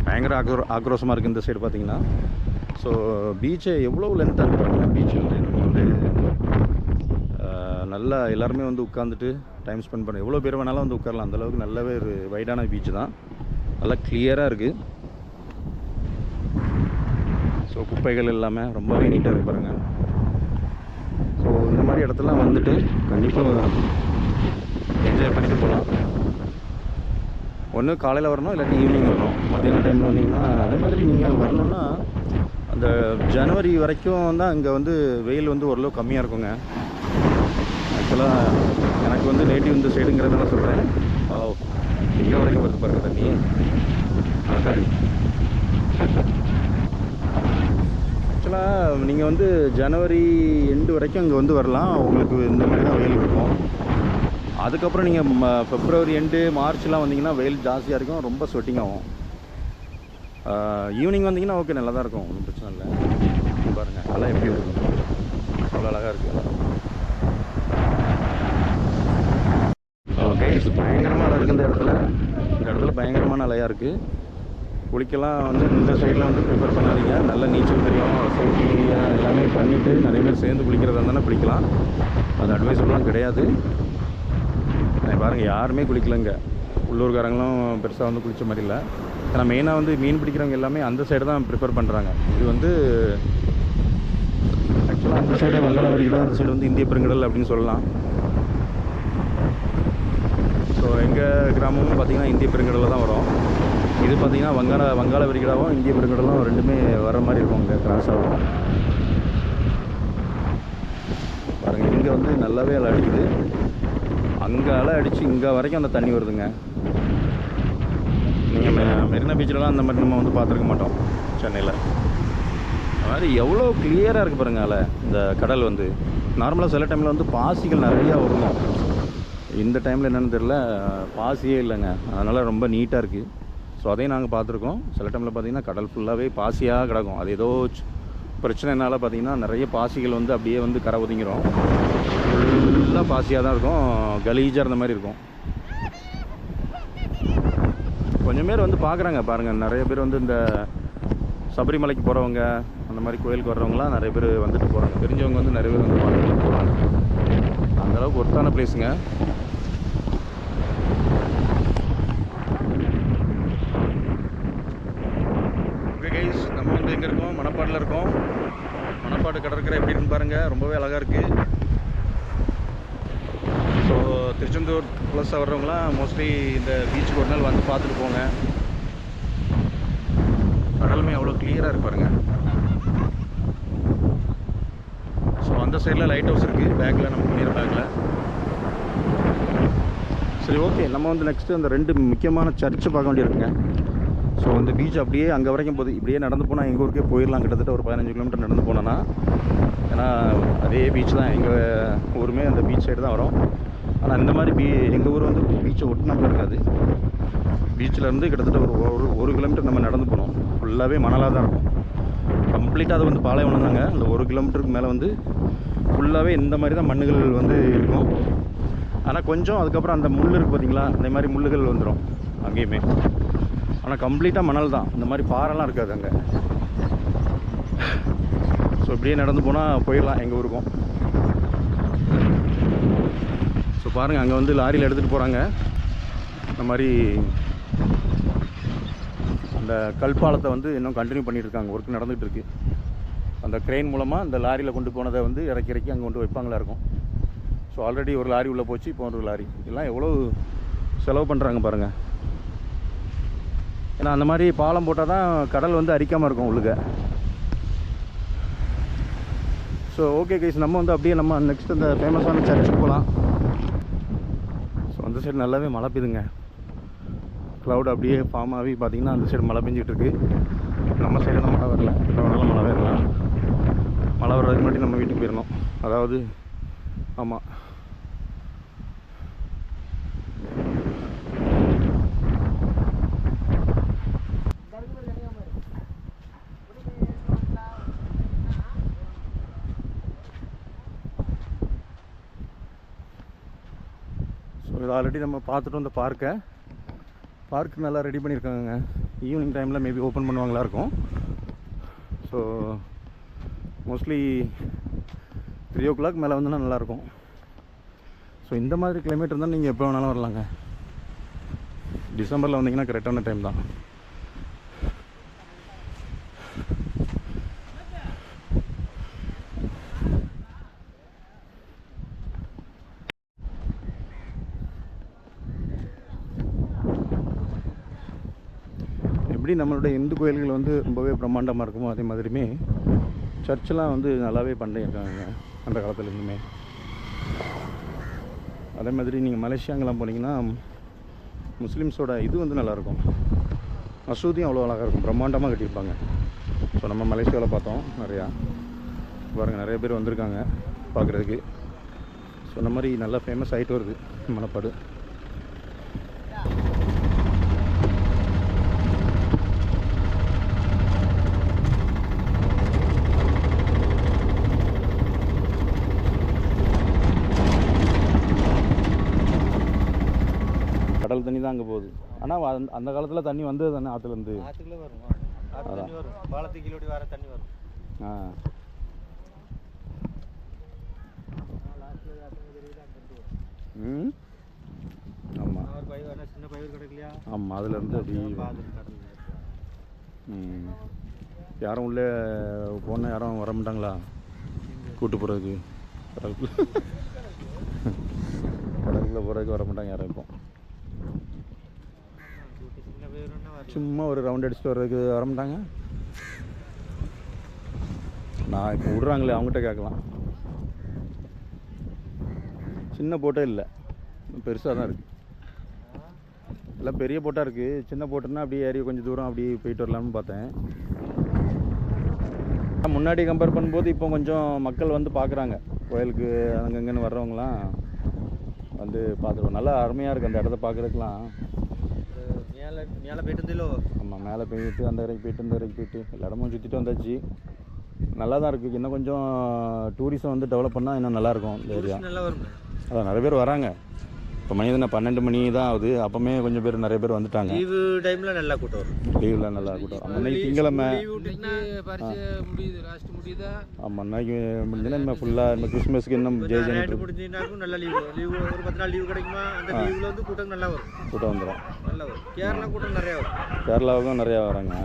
பயங்கர ஆக்ரோஷமாக இருக்குது இந்த சைடு பார்த்தீங்கன்னா. ஸோ பீச்சு எவ்வளோ லென்த்தாக இருக்கு பாருங்கள். பீச் வந்து நல்லா எல்லாருமே வந்து உட்காந்துட்டு டைம் ஸ்பெண்ட் பண்ண எவ்வளோ பேர் வேணாலும் வந்து உட்காரலாம். அந்தளவுக்கு நல்லாவே ஒரு வைடான பீச்சு தான், நல்லா கிளியராக இருக்குது. ஸோ குப்பைகள் இல்லாமல் ரொம்பவே நீட்டாக இருக்கு பாருங்கள். ஸோ இந்த மாதிரி இடத்துலாம் வந்துட்டு கண்டிப்பாக என்ஜாய் பண்ணிட்டு போகலாம். ஒன்று காலையில் வரணும் இல்லாட்டி ஈவினிங் வரணும். மத்தியான டைமில் வந்தீங்கன்னா அதே மாதிரி நீங்கள் வரணுன்னா அந்த ஜனவரி வரைக்கும் தான் இங்கே வந்து வெயில் வந்து ஓரளவு கம்மியாக இருக்குங்க. ஆக்சுவலாக எனக்கு வந்து நேட்டிவ் இந்த சைடுங்கிறதுனால சொல்கிறேன். ஓ, இங்கே வரைக்கும் வருது பாருங்க தண்ணி. ஆக்சுவலாக நீங்கள் வந்து ஜனவரி எண்டு வரைக்கும் இங்கே வந்து வரலாம். உங்களுக்கு இந்த மாதிரி தான் வெயில் இருக்கும். அதுக்கப்புறம் நீங்கள் பிப்ரவரி எண்டு மார்ச்லாம் வந்தீங்கன்னா வெயில் ஜாஸ்தியாக இருக்கும், ரொம்ப ஸ்வெட்டிங் ஆகும். ஈவினிங் வந்தீங்கன்னா ஓகே, நல்லா தான் இருக்கும், ஒன்றும் பிரச்சனை இல்லை. பாருங்கள் அதெல்லாம் எப்படி இருக்கும், அவ்வளோ அழகாக இருக்குது. ஓகே, பயங்கரமாக அலை இருக்குது இந்த இடத்துல பயங்கரமான அலையாக இருக்குது. குளிக்கலாம் வந்து இந்த சைடில் வந்து ப்ரிஃபர் பண்ணாதீங்க. நல்ல நீச்சல் தெரியும், சேஃப்டியாக எல்லாமே பண்ணிவிட்டு நிறைய பேர் சேர்ந்து குளிக்கிறதா இருந்தாலும் குளிக்கலாம். அது அட்வைஸபுளாக கிடையாது. பாருங்கள் யாருமே குளிக்கலைங்க, உள்ளூர்காரங்களும் பெருசாக வந்து குளித்த மாதிரி இல்லை. ஏன்னா மெயினாக வந்து மீன் பிடிக்கிறவங்க எல்லாமே அந்த சைடு தான் ப்ரிஃபர் பண்ணுறாங்க. இது வந்து ஆக்சுவலாக அந்த சைடு வங்காள விரிகுடா, அந்த சைடு வந்து இந்திய பெருங்கடல் அப்படின்னு சொல்லலாம். ஸோ எங்கள் கிராமமும் பார்த்திங்கன்னா இந்திய பெருங்கடலில் தான் வரும். இது பார்த்திங்கன்னா வங்காள விரிகுடாவும் இந்திய பெருங்கடலும் ரெண்டுமே வர மாதிரி இருக்கும், இங்கே கிராஸ் ஆகும். பாருங்கள் இங்கே வந்து நல்லாவே அலை அடிக்குது, அங்கே அலை அடித்து இங்கே வரைக்கும் அந்த தண்ணி வருதுங்க. நீங்கள் மெரினா பீச்சிலலாம் அந்த மாதிரி நம்ம வந்து பார்த்துருக்க மாட்டோம் சென்னையில். அது மாதிரி எவ்வளோ கிளியராக இருக்குது பாருங்கள் அலை. இந்த கடல் வந்து நார்மலாக சில டைமில் வந்து பாசிகள் நிறையா வருங்க. இந்த டைமில் என்னென்னு தெரில, பாசியே இல்லைங்க, அதனால் ரொம்ப நீட்டாக இருக்குது. ஸோ அதையும் நாங்கள் பார்த்துருக்கோம். சில டைமில் பார்த்திங்கன்னா கடல் ஃபுல்லாகவே பாசியாக கிடக்கும். அது ஏதோ பிரச்சனைனால பார்த்திங்கன்னா நிறைய பாசிகள் வந்து அப்படியே வந்து கரை ஒதுங்கிடும். ஃபுல்லாக பாசியாக தான் இருக்கும், கலீஜாக இருந்த மாதிரி இருக்கும். கொஞ்சம் பேர் வந்து பார்க்குறாங்க பாருங்கள், நிறைய பேர் வந்து இந்த சபரிமலைக்கு போகிறவங்க, அந்த மாதிரி கோயிலுக்கு வர்றவங்களாம் நிறைய பேர் வந்துட்டு போகிறாங்க. தெரிஞ்சவங்க வந்து நிறைய பேர் வந்து பார்த்துட்டு போகிறாங்க. அந்தளவுக்கு ஒர்த்தான பிளேஸுங்க. ஓகே கைஸ், நம்ம வந்து எங்கே இருக்கோம்? மணப்பாடில் இருக்கோம். மணப்பாடு கடற்கரை எப்படி இருக்குன்னு பாருங்கள், ரொம்பவே அழகாக இருக்குது. ஸோ திருச்செந்தூர் ப்ளஸ் வர்றவங்களாம் மோஸ்ட்லி இந்த பீச்சுக்கு ஒரு நாள் வந்து பார்த்துட்டு போங்க. கடலுமே அவ்வளோ கிளியராக இருக்கு பாருங்கள். ஸோ அந்த சைடில் லைட் ஹவுஸ் இருக்குது, பேக்கில் நமக்கு நியர் பேக்கில். சரி ஓகே, நம்ம வந்து நெக்ஸ்ட்டு அந்த 2 முக்கியமான சர்ச்சு பார்க்க வேண்டியிருக்குங்க. ஸோ அந்த பீச் அப்படியே அங்கே வரைக்கும் போகுது. இப்படியே நடந்து போனால் எங்கள் ஊருக்கே போயிடலாம், கிட்டத்தட்ட ஒரு 15 கிலோமீட்டர் நடந்து போனோன்னா. ஏன்னா அதே பீச் தான், எங்கள் ஊருமே அந்த பீச் சைடு தான் வரும். ஆனால் இந்த மாதிரி எங்கள் ஊர் வந்து பீச்சை ஒட்டினாமல் இருக்காது. பீச்சிலேருந்து கிட்டத்தட்ட ஒரு கிலோமீட்டர் நம்ம நடந்து போனோம். ஃபுல்லாகவே மணலாக தான் இருக்கும். கம்ப்ளீட்டாக அது வந்து பாலைவனம் தாங்க. அந்த 1 கிலோமீட்டருக்கு மேலே வந்து ஃபுல்லாகவே இந்த மாதிரி தான் மண்ணுகள் வந்து இருக்கும். ஆனால் கொஞ்சம் அதுக்கப்புறம் அந்த முள் இருக்குது பார்த்தீங்களா, இந்த மாதிரி முள்ளுகள் வந்துடும் அங்கேயுமே. ஆனால் கம்ப்ளீட்டாக மணல் தான், இந்த மாதிரி பாறைலாம் இருக்காது அங்கே. ஸோ இப்படியே நடந்து போனால் போயிடலாம் எங்கள் ஊருக்கும். ஸோ பாருங்கள், அங்கே வந்து லாரியில் எடுத்துகிட்டு போகிறாங்க. இந்த மாதிரி அந்த கல்பாலத்தை வந்து இன்னும் கண்டினியூ பண்ணிகிட்டு இருக்காங்க, ஒர்க் நடந்துகிட்டு இருக்குது. அந்த க்ரெயின் மூலமாக அந்த லாரியில் கொண்டு போனதை வந்து இறக்கி அங்கே கொண்டு வைப்பாங்களா இருக்கும். ஸோ ஆல்ரெடி ஒரு லாரி உள்ளே போச்சு, இப்போ ஒரு லாரி. இதெல்லாம் எவ்வளோ செலவு பண்ணுறாங்க பாருங்கள். ஏன்னா அந்த மாதிரி பாலம் போட்டால் தான் கடல் வந்து அரிக்காமல் இருக்கும் உள்ளுக்க. ஸோ ஓகே கைஸ், நம்ம வந்து அப்படியே நம்ம நெக்ஸ்ட் அந்த ஃபேமஸான சர்ச்சுக்கு போகலாம். ஸோ அந்த சைடு நல்லாவே மழை பெய்யுதுங்க. க்ளவுட் அப்படியே ஃபார்ம் ஆகி பார்த்திங்கன்னா அந்த சைடு மழை பெஞ்சிட்ருக்கு. நம்ம சைடெல்லாம் மழை வரல, நல்லா மழை வரலாம். மழை வர்றதுக்கு முன்னாடி நம்ம வீட்டுக்கு போயிடணும். அதாவது ஆமாம், ஸோ இது ஆல்ரெடி நம்ம பார்த்துட்டு வந்த பார்க் நல்லா ரெடி பண்ணியிருக்காங்க. ஈவினிங் டைமில் மேபி ஓப்பன் பண்ணுவாங்களா இருக்கும். ஸோ மோஸ்ட்லி 3 o'clock மேலே வந்துன்னா நல்லாயிருக்கும். ஸோ இந்த மாதிரி கிளைமேட் இருந்தால் நீங்கள் எப்போ வேணாலும் வரலாங்க. டிசம்பரில் வந்தீங்கன்னா கரெக்டான டைம் தான். எப்படி நம்மளுடைய இந்து கோயில்கள் வந்து ரொம்பவே பிரம்மாண்டமாக இருக்குமோ அதே மாதிரியுமே சர்ச்செலாம் வந்து நல்லாவே பண்ணியிருக்காங்க அந்த காலத்துலேருந்துமே. அதே மாதிரி நீங்கள் மலேசியாங்கெல்லாம் போனீங்கன்னா முஸ்லீம்ஸோட இது வந்து நல்லாயிருக்கும். மசூதியும் அவ்வளோ அழகாக இருக்கும், பிரம்மாண்டமாக கட்டியிருப்பாங்க. ஸோ நம்ம மலேசியாவில் பார்த்தோம் நிறையா. பாருங்கள், நிறைய பேர் வந்திருக்காங்க பார்க்குறதுக்கு. ஸோ இந்த மாதிரி நல்லா ஃபேமஸ் ஆகிட்டு வருது மணப்பாடு. கடல் தண்ணி தான் அங்கே போகுது. ஆனால் அந்த காலத்தில் தண்ணி வந்தது தானே ஆற்றுலேருந்து? ஆற்றுக்குள்ளே வரும், ஆற்று தண்ணி வரும், பாலத்துக்கு கீழே வர தண்ணி வரும். ஆ ம் ஆமாம், ஒரு பயிர் சின்ன பயிர் கிடைக்கலையா? ஆமாம், அதுலேருந்து அப்படி கடல். ம். யாரும் உள்ளே போனால் யாரும் வர மாட்டாங்களா கூட்டு போகிறதுக்கு? கடலுக்குள்ளே போகிறதுக்கு வர மாட்டாங்க யாரும். இப்போ சும்மா ஒரு ரவுண்ட் அடிச்சுட்டு வர்றதுக்கு வர மாட்டாங்க. நான் இப்போ விட்றாங்களே அவங்ககிட்ட கேட்கலாம். சின்ன போட்டே இல்லை, பெருசாக தான் இருக்குது. எல்லாம் பெரிய போட்டாக இருக்குது. சின்ன போட்டுன்னா அப்படியே ஏறி கொஞ்சம் தூரம் அப்படியே போயிட்டு வரலாம்னு பார்த்தேன். முன்னாடி கம்பேர் பண்ணும்போது இப்போ கொஞ்சம் மக்கள் வந்து பார்க்குறாங்க. கோயிலுக்கு அங்கங்கன்னு வர்றவங்களாம் வந்து பார்த்துருவோம். நல்லா அருமையாக இருக்குது அந்த இடத்த பார்க்குறதுக்கெலாம். மேலே போயிட்டு இருந்தீங்களோ? ஆமாம், மேலே போயிட்டு அந்த வரைக்கும் போயிட்டு இந்த வரைக்கும் போயிட்டு எல்லா இடமும் சுற்றிட்டு வந்தாச்சு. நல்லா தான் இருக்குது. இன்னும் கொஞ்சம் டூரிசம் வந்து டெவலப் பண்ணால் இன்னும் நல்லாயிருக்கும் இந்த ஏரியா. நல்லா வரும். அதான் நிறைய பேர் வராங்க. இப்போ மணி தானே 12 மணி தான் ஆகுது. அப்போமே கொஞ்சம் பேர் நிறைய பேர் வந்துட்டாங்க. லீவு டைமில் நல்லா கூட்டம் வரும். லீவில் நல்லா கூட்டம். அன்னைக்கு திங்கக்கிழமை. ஆமாம், அன்னைக்கு முடிஞ்சுன்னா இனிமேல் ஃபுல்லாக இந்த கிறிஸ்மஸ்க்கு இன்னும் ஜெயிச்சு முடிஞ்சினாக்கும் நல்லா லீவு ஒரு 10 நாள் லீவு கிடைக்குமா? அந்த லீவில் வந்து கூட்டம் நல்லா வரும். கூட்டம் வந்துடும், நல்லா வரும். கேரளா கூட்டம் நிறையா வரும். கேரளாவுக்கும் நிறையா வராங்க.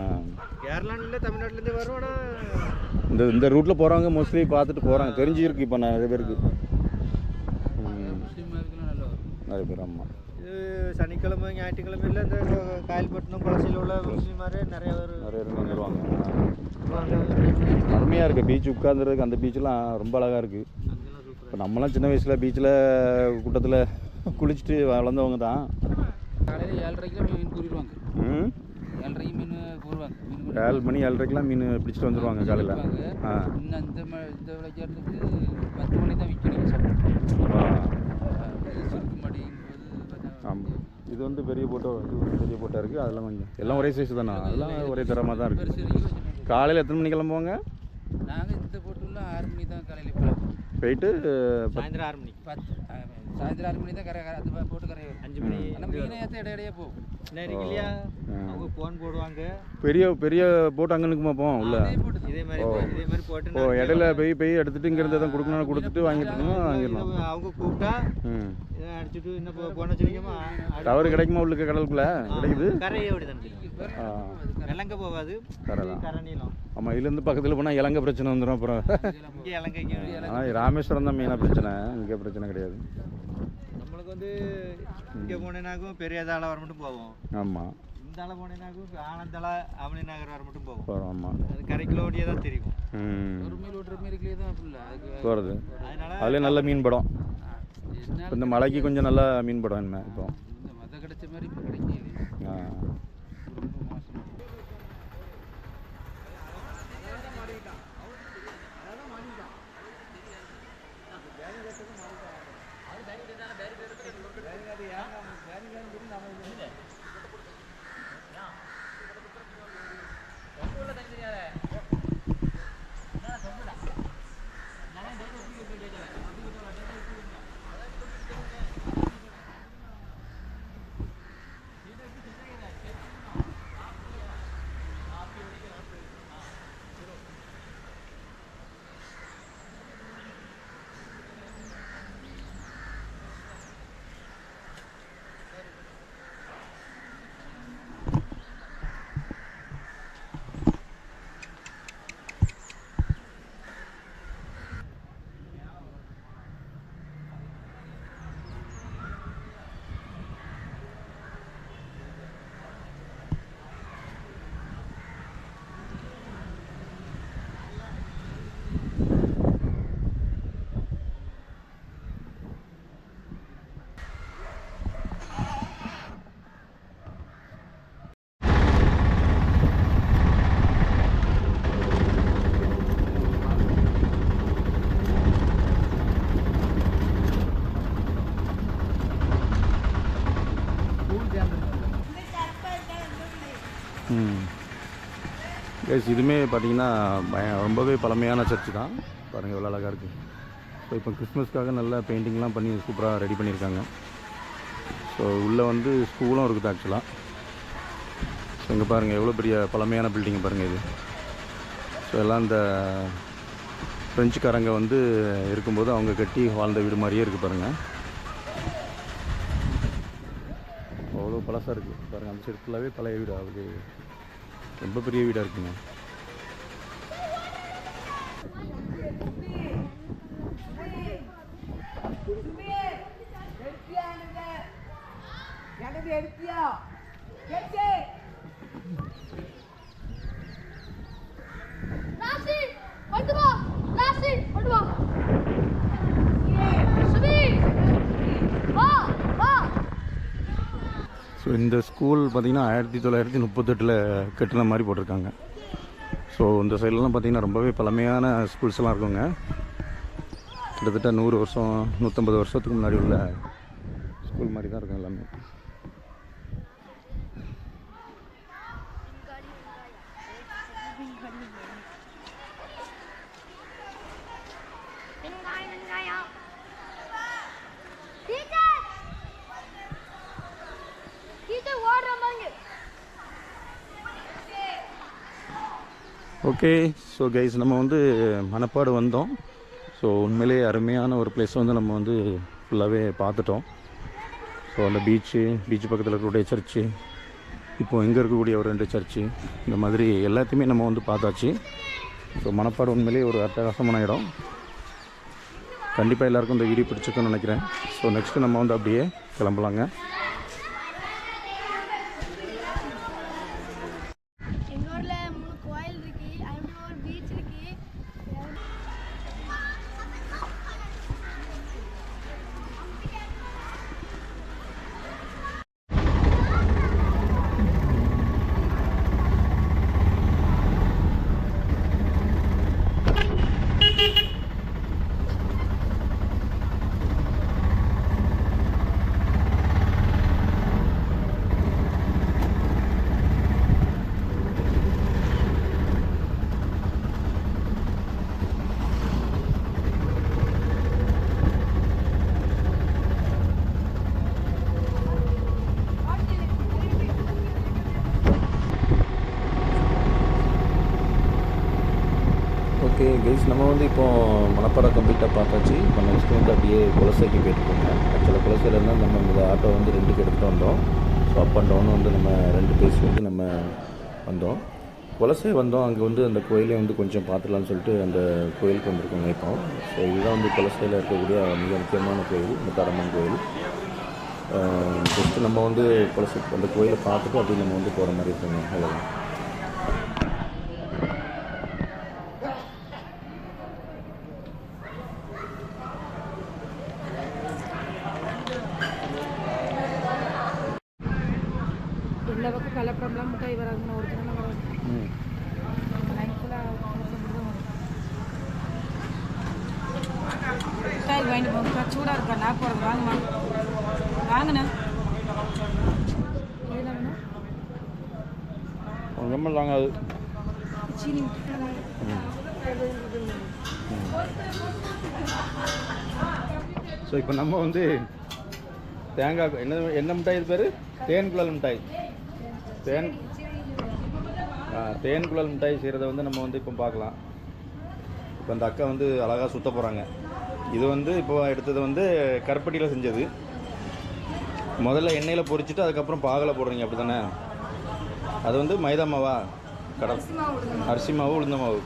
கேரளான்னு இல்லை, தமிழ்நாட்டிலேருந்து வரும். ஆனால் இந்த ரூட்டில் போகிறவங்க மோஸ்ட்லி பார்த்துட்டு போகிறாங்க. தெரிஞ்சிருக்கு இப்போ நிறைய பேருக்கு. நிறைய பேர். ஆமாம், இது சனிக்கிழமை ஞாயிற்றுக்கிழமையில் இந்த காயல்பட்டினம் குளசியில் உள்ள முஸ்லீமாரே நிறைய பேர் வந்துடுவாங்க. அருமையாக இருக்குது பீச். உட்காந்துருக்கு அந்த பீச்செலாம் ரொம்ப அழகாக இருக்குது. இப்போ நம்மளாம் சின்ன வயசில் பீச்சில் கூட்டத்தில் குளிச்சுட்டு வளர்ந்தவங்க தான். காலையில் 7:30 மீன் கூறிடுவாங்க. 7:30 மீன் கூறுவாங்க. 7 மணி 7:30 மீன் பிடிச்சிட்டு வந்துடுவாங்க காலையில். இன்னும் இந்த விளையாட்டுக்கு 10 மணி தான் விற்கணும். ஆமாம், இது வந்து பெரிய போட்டோ. இது வந்து பெரிய போட்டாக இருக்குது. அதெல்லாம் கொஞ்சம் எல்லாம் ஒரே சைஸ் தானே? அதெல்லாம் ஒரே தரமாக தான் இருக்குது. காலையில் எத்தனை மணி கிளம்புவாங்க? நாங்கள் இந்த போட்டுள்ள 6 மணி தான் காலையில் போயிட்டு சாயந்தரம் 6 மணி. சாயந்தரம் 6 மணி தான் கரை அது போட்டு கரை 5 மணி. ஆனால் மீனை ஏற்ற இடையிடையே போகும். இல்லையா? அவங்க ஃபோன் போடுவாங்க. பெரிய பெரிய போட்டு அங்கே நிற்குமா போவோம் உள்ள? இதே மாதிரி போட்டு இடையில போய் எடுத்துட்டு இங்கேருந்து தான் கொடுக்கணும், கொடுத்துட்டு வாங்கிட்டு வாங்கிடலாம். அவங்க கூப்பிட்டா அடிச்சுட்டு இன்னும் போன வச்சுருக்கோமா? டவர் கிடைக்குமா உள்ளுக்கு? கடலுக்குள்ள கிடைக்குது. கரையை அப்படி தான் இலங்கை போகாது. கரை தான். கரை நீளம். ஆமாம், இதுலேருந்து பக்கத்தில் போனால் இலங்கை பிரச்சனை வந்துடும். அப்புறம் இங்கே இலங்கைக்கு ராமேஸ்வரம் தான் மெயினாக பிரச்சனை. இங்கே பிரச்சனை கிடையாது. நம்மளுக்கு வந்து இங்கே போனேனாக்கும் பெரிய தாளை வர மட்டும் போவோம். ஆமாம், இந்த ஆளை போனேனாக்கும் ஆனந்தாளை அவனி நகர் வர மட்டும் போவோம். போகிறோம். ஆமாம், அது கரைக்கிலோ ஓடியே தான் தெரியும். ஒரு மீன் ஓட்டுற மீனுக்குள்ளே தான் ஃபுல்லாக போகிறது. அதனால அதுலேயே நல்ல மீன் படம். இப்போ இந்த மலைக்கு கொஞ்சம் நல்லா மீன் படம் என்ன இப்போ இந்த மத கிடைச்ச மாதிரி இப்போ கிடைக்கிது. கைஸ் இதுவுமே பார்த்தீங்கன்னா ரொம்பவே பழமையான சர்ச்சு தான். பாருங்கள் எவ்வளோ அழகாக இருக்குது. ஸோ இப்போ கிறிஸ்மஸ்க்காக நல்லா பெயிண்டிங்லாம் பண்ணி சூப்பராக ரெடி பண்ணியிருக்காங்க. ஸோ உள்ளே வந்து ஸ்கூலும் இருக்குது ஆக்சுவலாக. ஸோ இங்கே பாருங்கள் எவ்வளோ பெரிய பழமையான பில்டிங் பாருங்கள் இது. ஸோ எல்லாம் இந்த ஃப்ரெஞ்சுக்காரங்க வந்து இருக்கும்போது அவங்க கட்டி வாழ்ந்த வீடு மாதிரியே இருக்குது பாருங்கள். அவ்வளோ பழசாக இருக்குது பாருங்கள். அந்த சைடு ஃபுல்லாகவே பழைய வீடு. அது ரொம்ப பெரிய வீடாக இருக்குங்க. ஸோ இந்த ஸ்கூல் பார்த்திங்கன்னா 1938 கட்டின மாதிரி போட்டிருக்காங்க. ஸோ இந்த சைட்லலாம் பார்த்திங்கன்னா ரொம்பவே பழமையான ஸ்கூல்ஸ்லாம் இருக்குங்க. கிட்டத்தட்ட 100 வருஷம் 150 வருஷத்துக்கு முன்னாடி உள்ள ஸ்கூல் மாதிரி தான் இருக்கும் எல்லாமே. ஓகே, ஸோ கைஸ் நம்ம வந்து மணப்பாடு வந்தோம். ஸோ உண்மையிலேயே அருமையான ஒரு பிளேஸ் வந்து நம்ம வந்து ஃபுல்லாகவே பார்த்துட்டோம். ஸோ அந்த பீச்சு பக்கத்தில் இருக்கக்கூடிய சர்ச்சு, இப்போது இங்கே இருக்கக்கூடிய ஒரு 2 சர்ச்சு, இந்த மாதிரி எல்லாத்தையுமே நம்ம வந்து பார்த்தாச்சு. ஸோ மணப்பாடு உண்மையிலேயே ஒரு அட்டகாசமான இடம். கண்டிப்பாக எல்லாருக்கும் இந்த வீடியோ பிடிச்சிருக்குன்னு நினைக்கிறேன். ஸோ நெக்ஸ்ட்டு நம்ம வந்து அப்படியே கிளம்பலாங்க. ஓகே கைஸ், நம்ம வந்து இப்போது மணப்பாறை கம்ப்ளீட்டாக பார்த்தாச்சு. இப்போ நெக்ஸ்ட்டு வந்து அப்படியே குலசைக்கு போயிட்டுருக்கோங்க. ஆக்சுவலாக குலசையிலேருந்து நம்ம இந்த ஆட்டோ வந்து 2க்கு எடுத்துகிட்டு வந்தோம். ஸோ அப் அண்ட் டவுன் வந்து நம்ம 2 பேசி வந்து நம்ம வந்தோம். குலசை வந்தோம். அங்கே வந்து அந்த கோயிலே வந்து கொஞ்சம் பார்த்துலான்னு சொல்லிட்டு அந்த கோயிலுக்கு வந்திருக்கோங்க இப்போ. ஸோ இதுதான் வந்து குலசையில் இருக்கக்கூடிய மிக முக்கியமான கோயில், முத்தாரம்மன் கோயில். ஜஸ்ட்டு நம்ம வந்து குலசை அந்த கோயிலை பார்த்துட்டு அப்படி நம்ம வந்து போகிற மாதிரி இருக்குங்க. அவ்வளோதான். எல்லா கலர் ப்ராப்ளம் மிட்டாய் வராதுன்னு ஒரிஜினலாக வராது. மிட்டாய் வாங்கிட்டு போங்க. சூடாக இருக்கா? நான் போகிறது வாங்கம்மா. வாங்கண்ணா. எதுனா வேணும்? ரொம்ப தாங்காது. சீனி. ஸோ இப்போ நம்ம வந்து தேங்காய் என்ன மிட்டாய் இது பேர்? தேன்குழல் மிட்டாய். தேன்குழல் மிட்டாய் செய்கிறத வந்து நம்ம வந்து இப்போ பார்க்கலாம். இப்போ அந்த அக்கா வந்து அழகாக சுற்ற போகிறாங்க. இது வந்து இப்போ எடுத்தது வந்து கருப்பட்டியில் செஞ்சது. முதல்ல எண்ணெயில் பொரிச்சிட்டு அதுக்கப்புறம் பாகில் போடுறீங்க அப்படி தானே? அது வந்து மைதா மாவா? அரிசி மாவு, உளுந்த மாவு.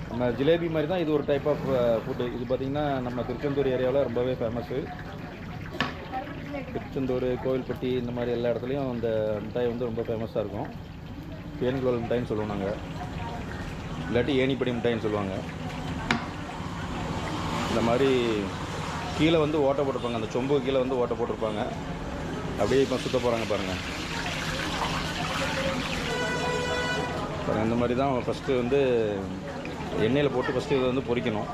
நம்ம ஜிலேபி மாதிரி தான் இது ஒரு டைப் ஆஃப் ஃபுட்டு. இது பார்த்திங்கன்னா நம்ம திருச்செந்தூர் ஏரியாவில் ரொம்பவே ஃபேமஸ்ஸு. திருச்செந்தூர், கோவில்பட்டி இந்த மாதிரி எல்லா இடத்துலையும் அந்த மிட்டாய் வந்து ரொம்ப ஃபேமஸாக இருக்கும். தேன்குழல் மிட்டாயின்னு சொல்லுவோம் நாங்கள், இல்லாட்டி ஏணிப்படி மிட்டாயின்னு சொல்லுவாங்க. இந்த மாதிரி கீழே வந்து ஓட்டை போட்டிருப்பாங்க. அந்த சொம்பு கீழே வந்து ஓட்டை போட்டிருப்பாங்க. அப்படியே இப்போ சுற்ற போகிறாங்க பாருங்கள். இந்த மாதிரி தான் ஃபஸ்ட்டு வந்து எண்ணெயில் போட்டு ஃபஸ்ட்டு இதை வந்து பொரிக்கணும்.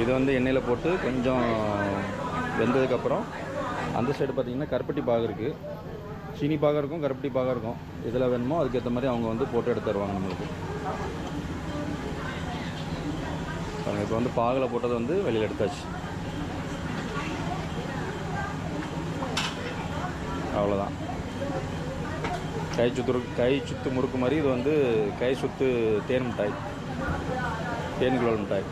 இதை வந்து எண்ணெயில் போட்டு கொஞ்சம் வெந்ததுக்கப்புறம் அந்த சைடு பார்த்திங்கன்னா கருப்பட்டி பாகு இருக்குது, சீனி பாகம் இருக்கும், கருப்பட்டி பாகம் இருக்கும். இதில் வேணுமோ அதுக்கேற்ற மாதிரி அவங்க வந்து போட்டு எடுத்து தருவாங்க நம்மளுக்கு. இப்போ வந்து பாகில் போட்டது வந்து வெளியில் எடுத்தாச்சு. அவ்வளோதான். கை சுத்து முறுக்கு மாதிரி இது வந்து கை சுத்து தேன் மிட்டாய், தேன் குழல் மிட்டாய்.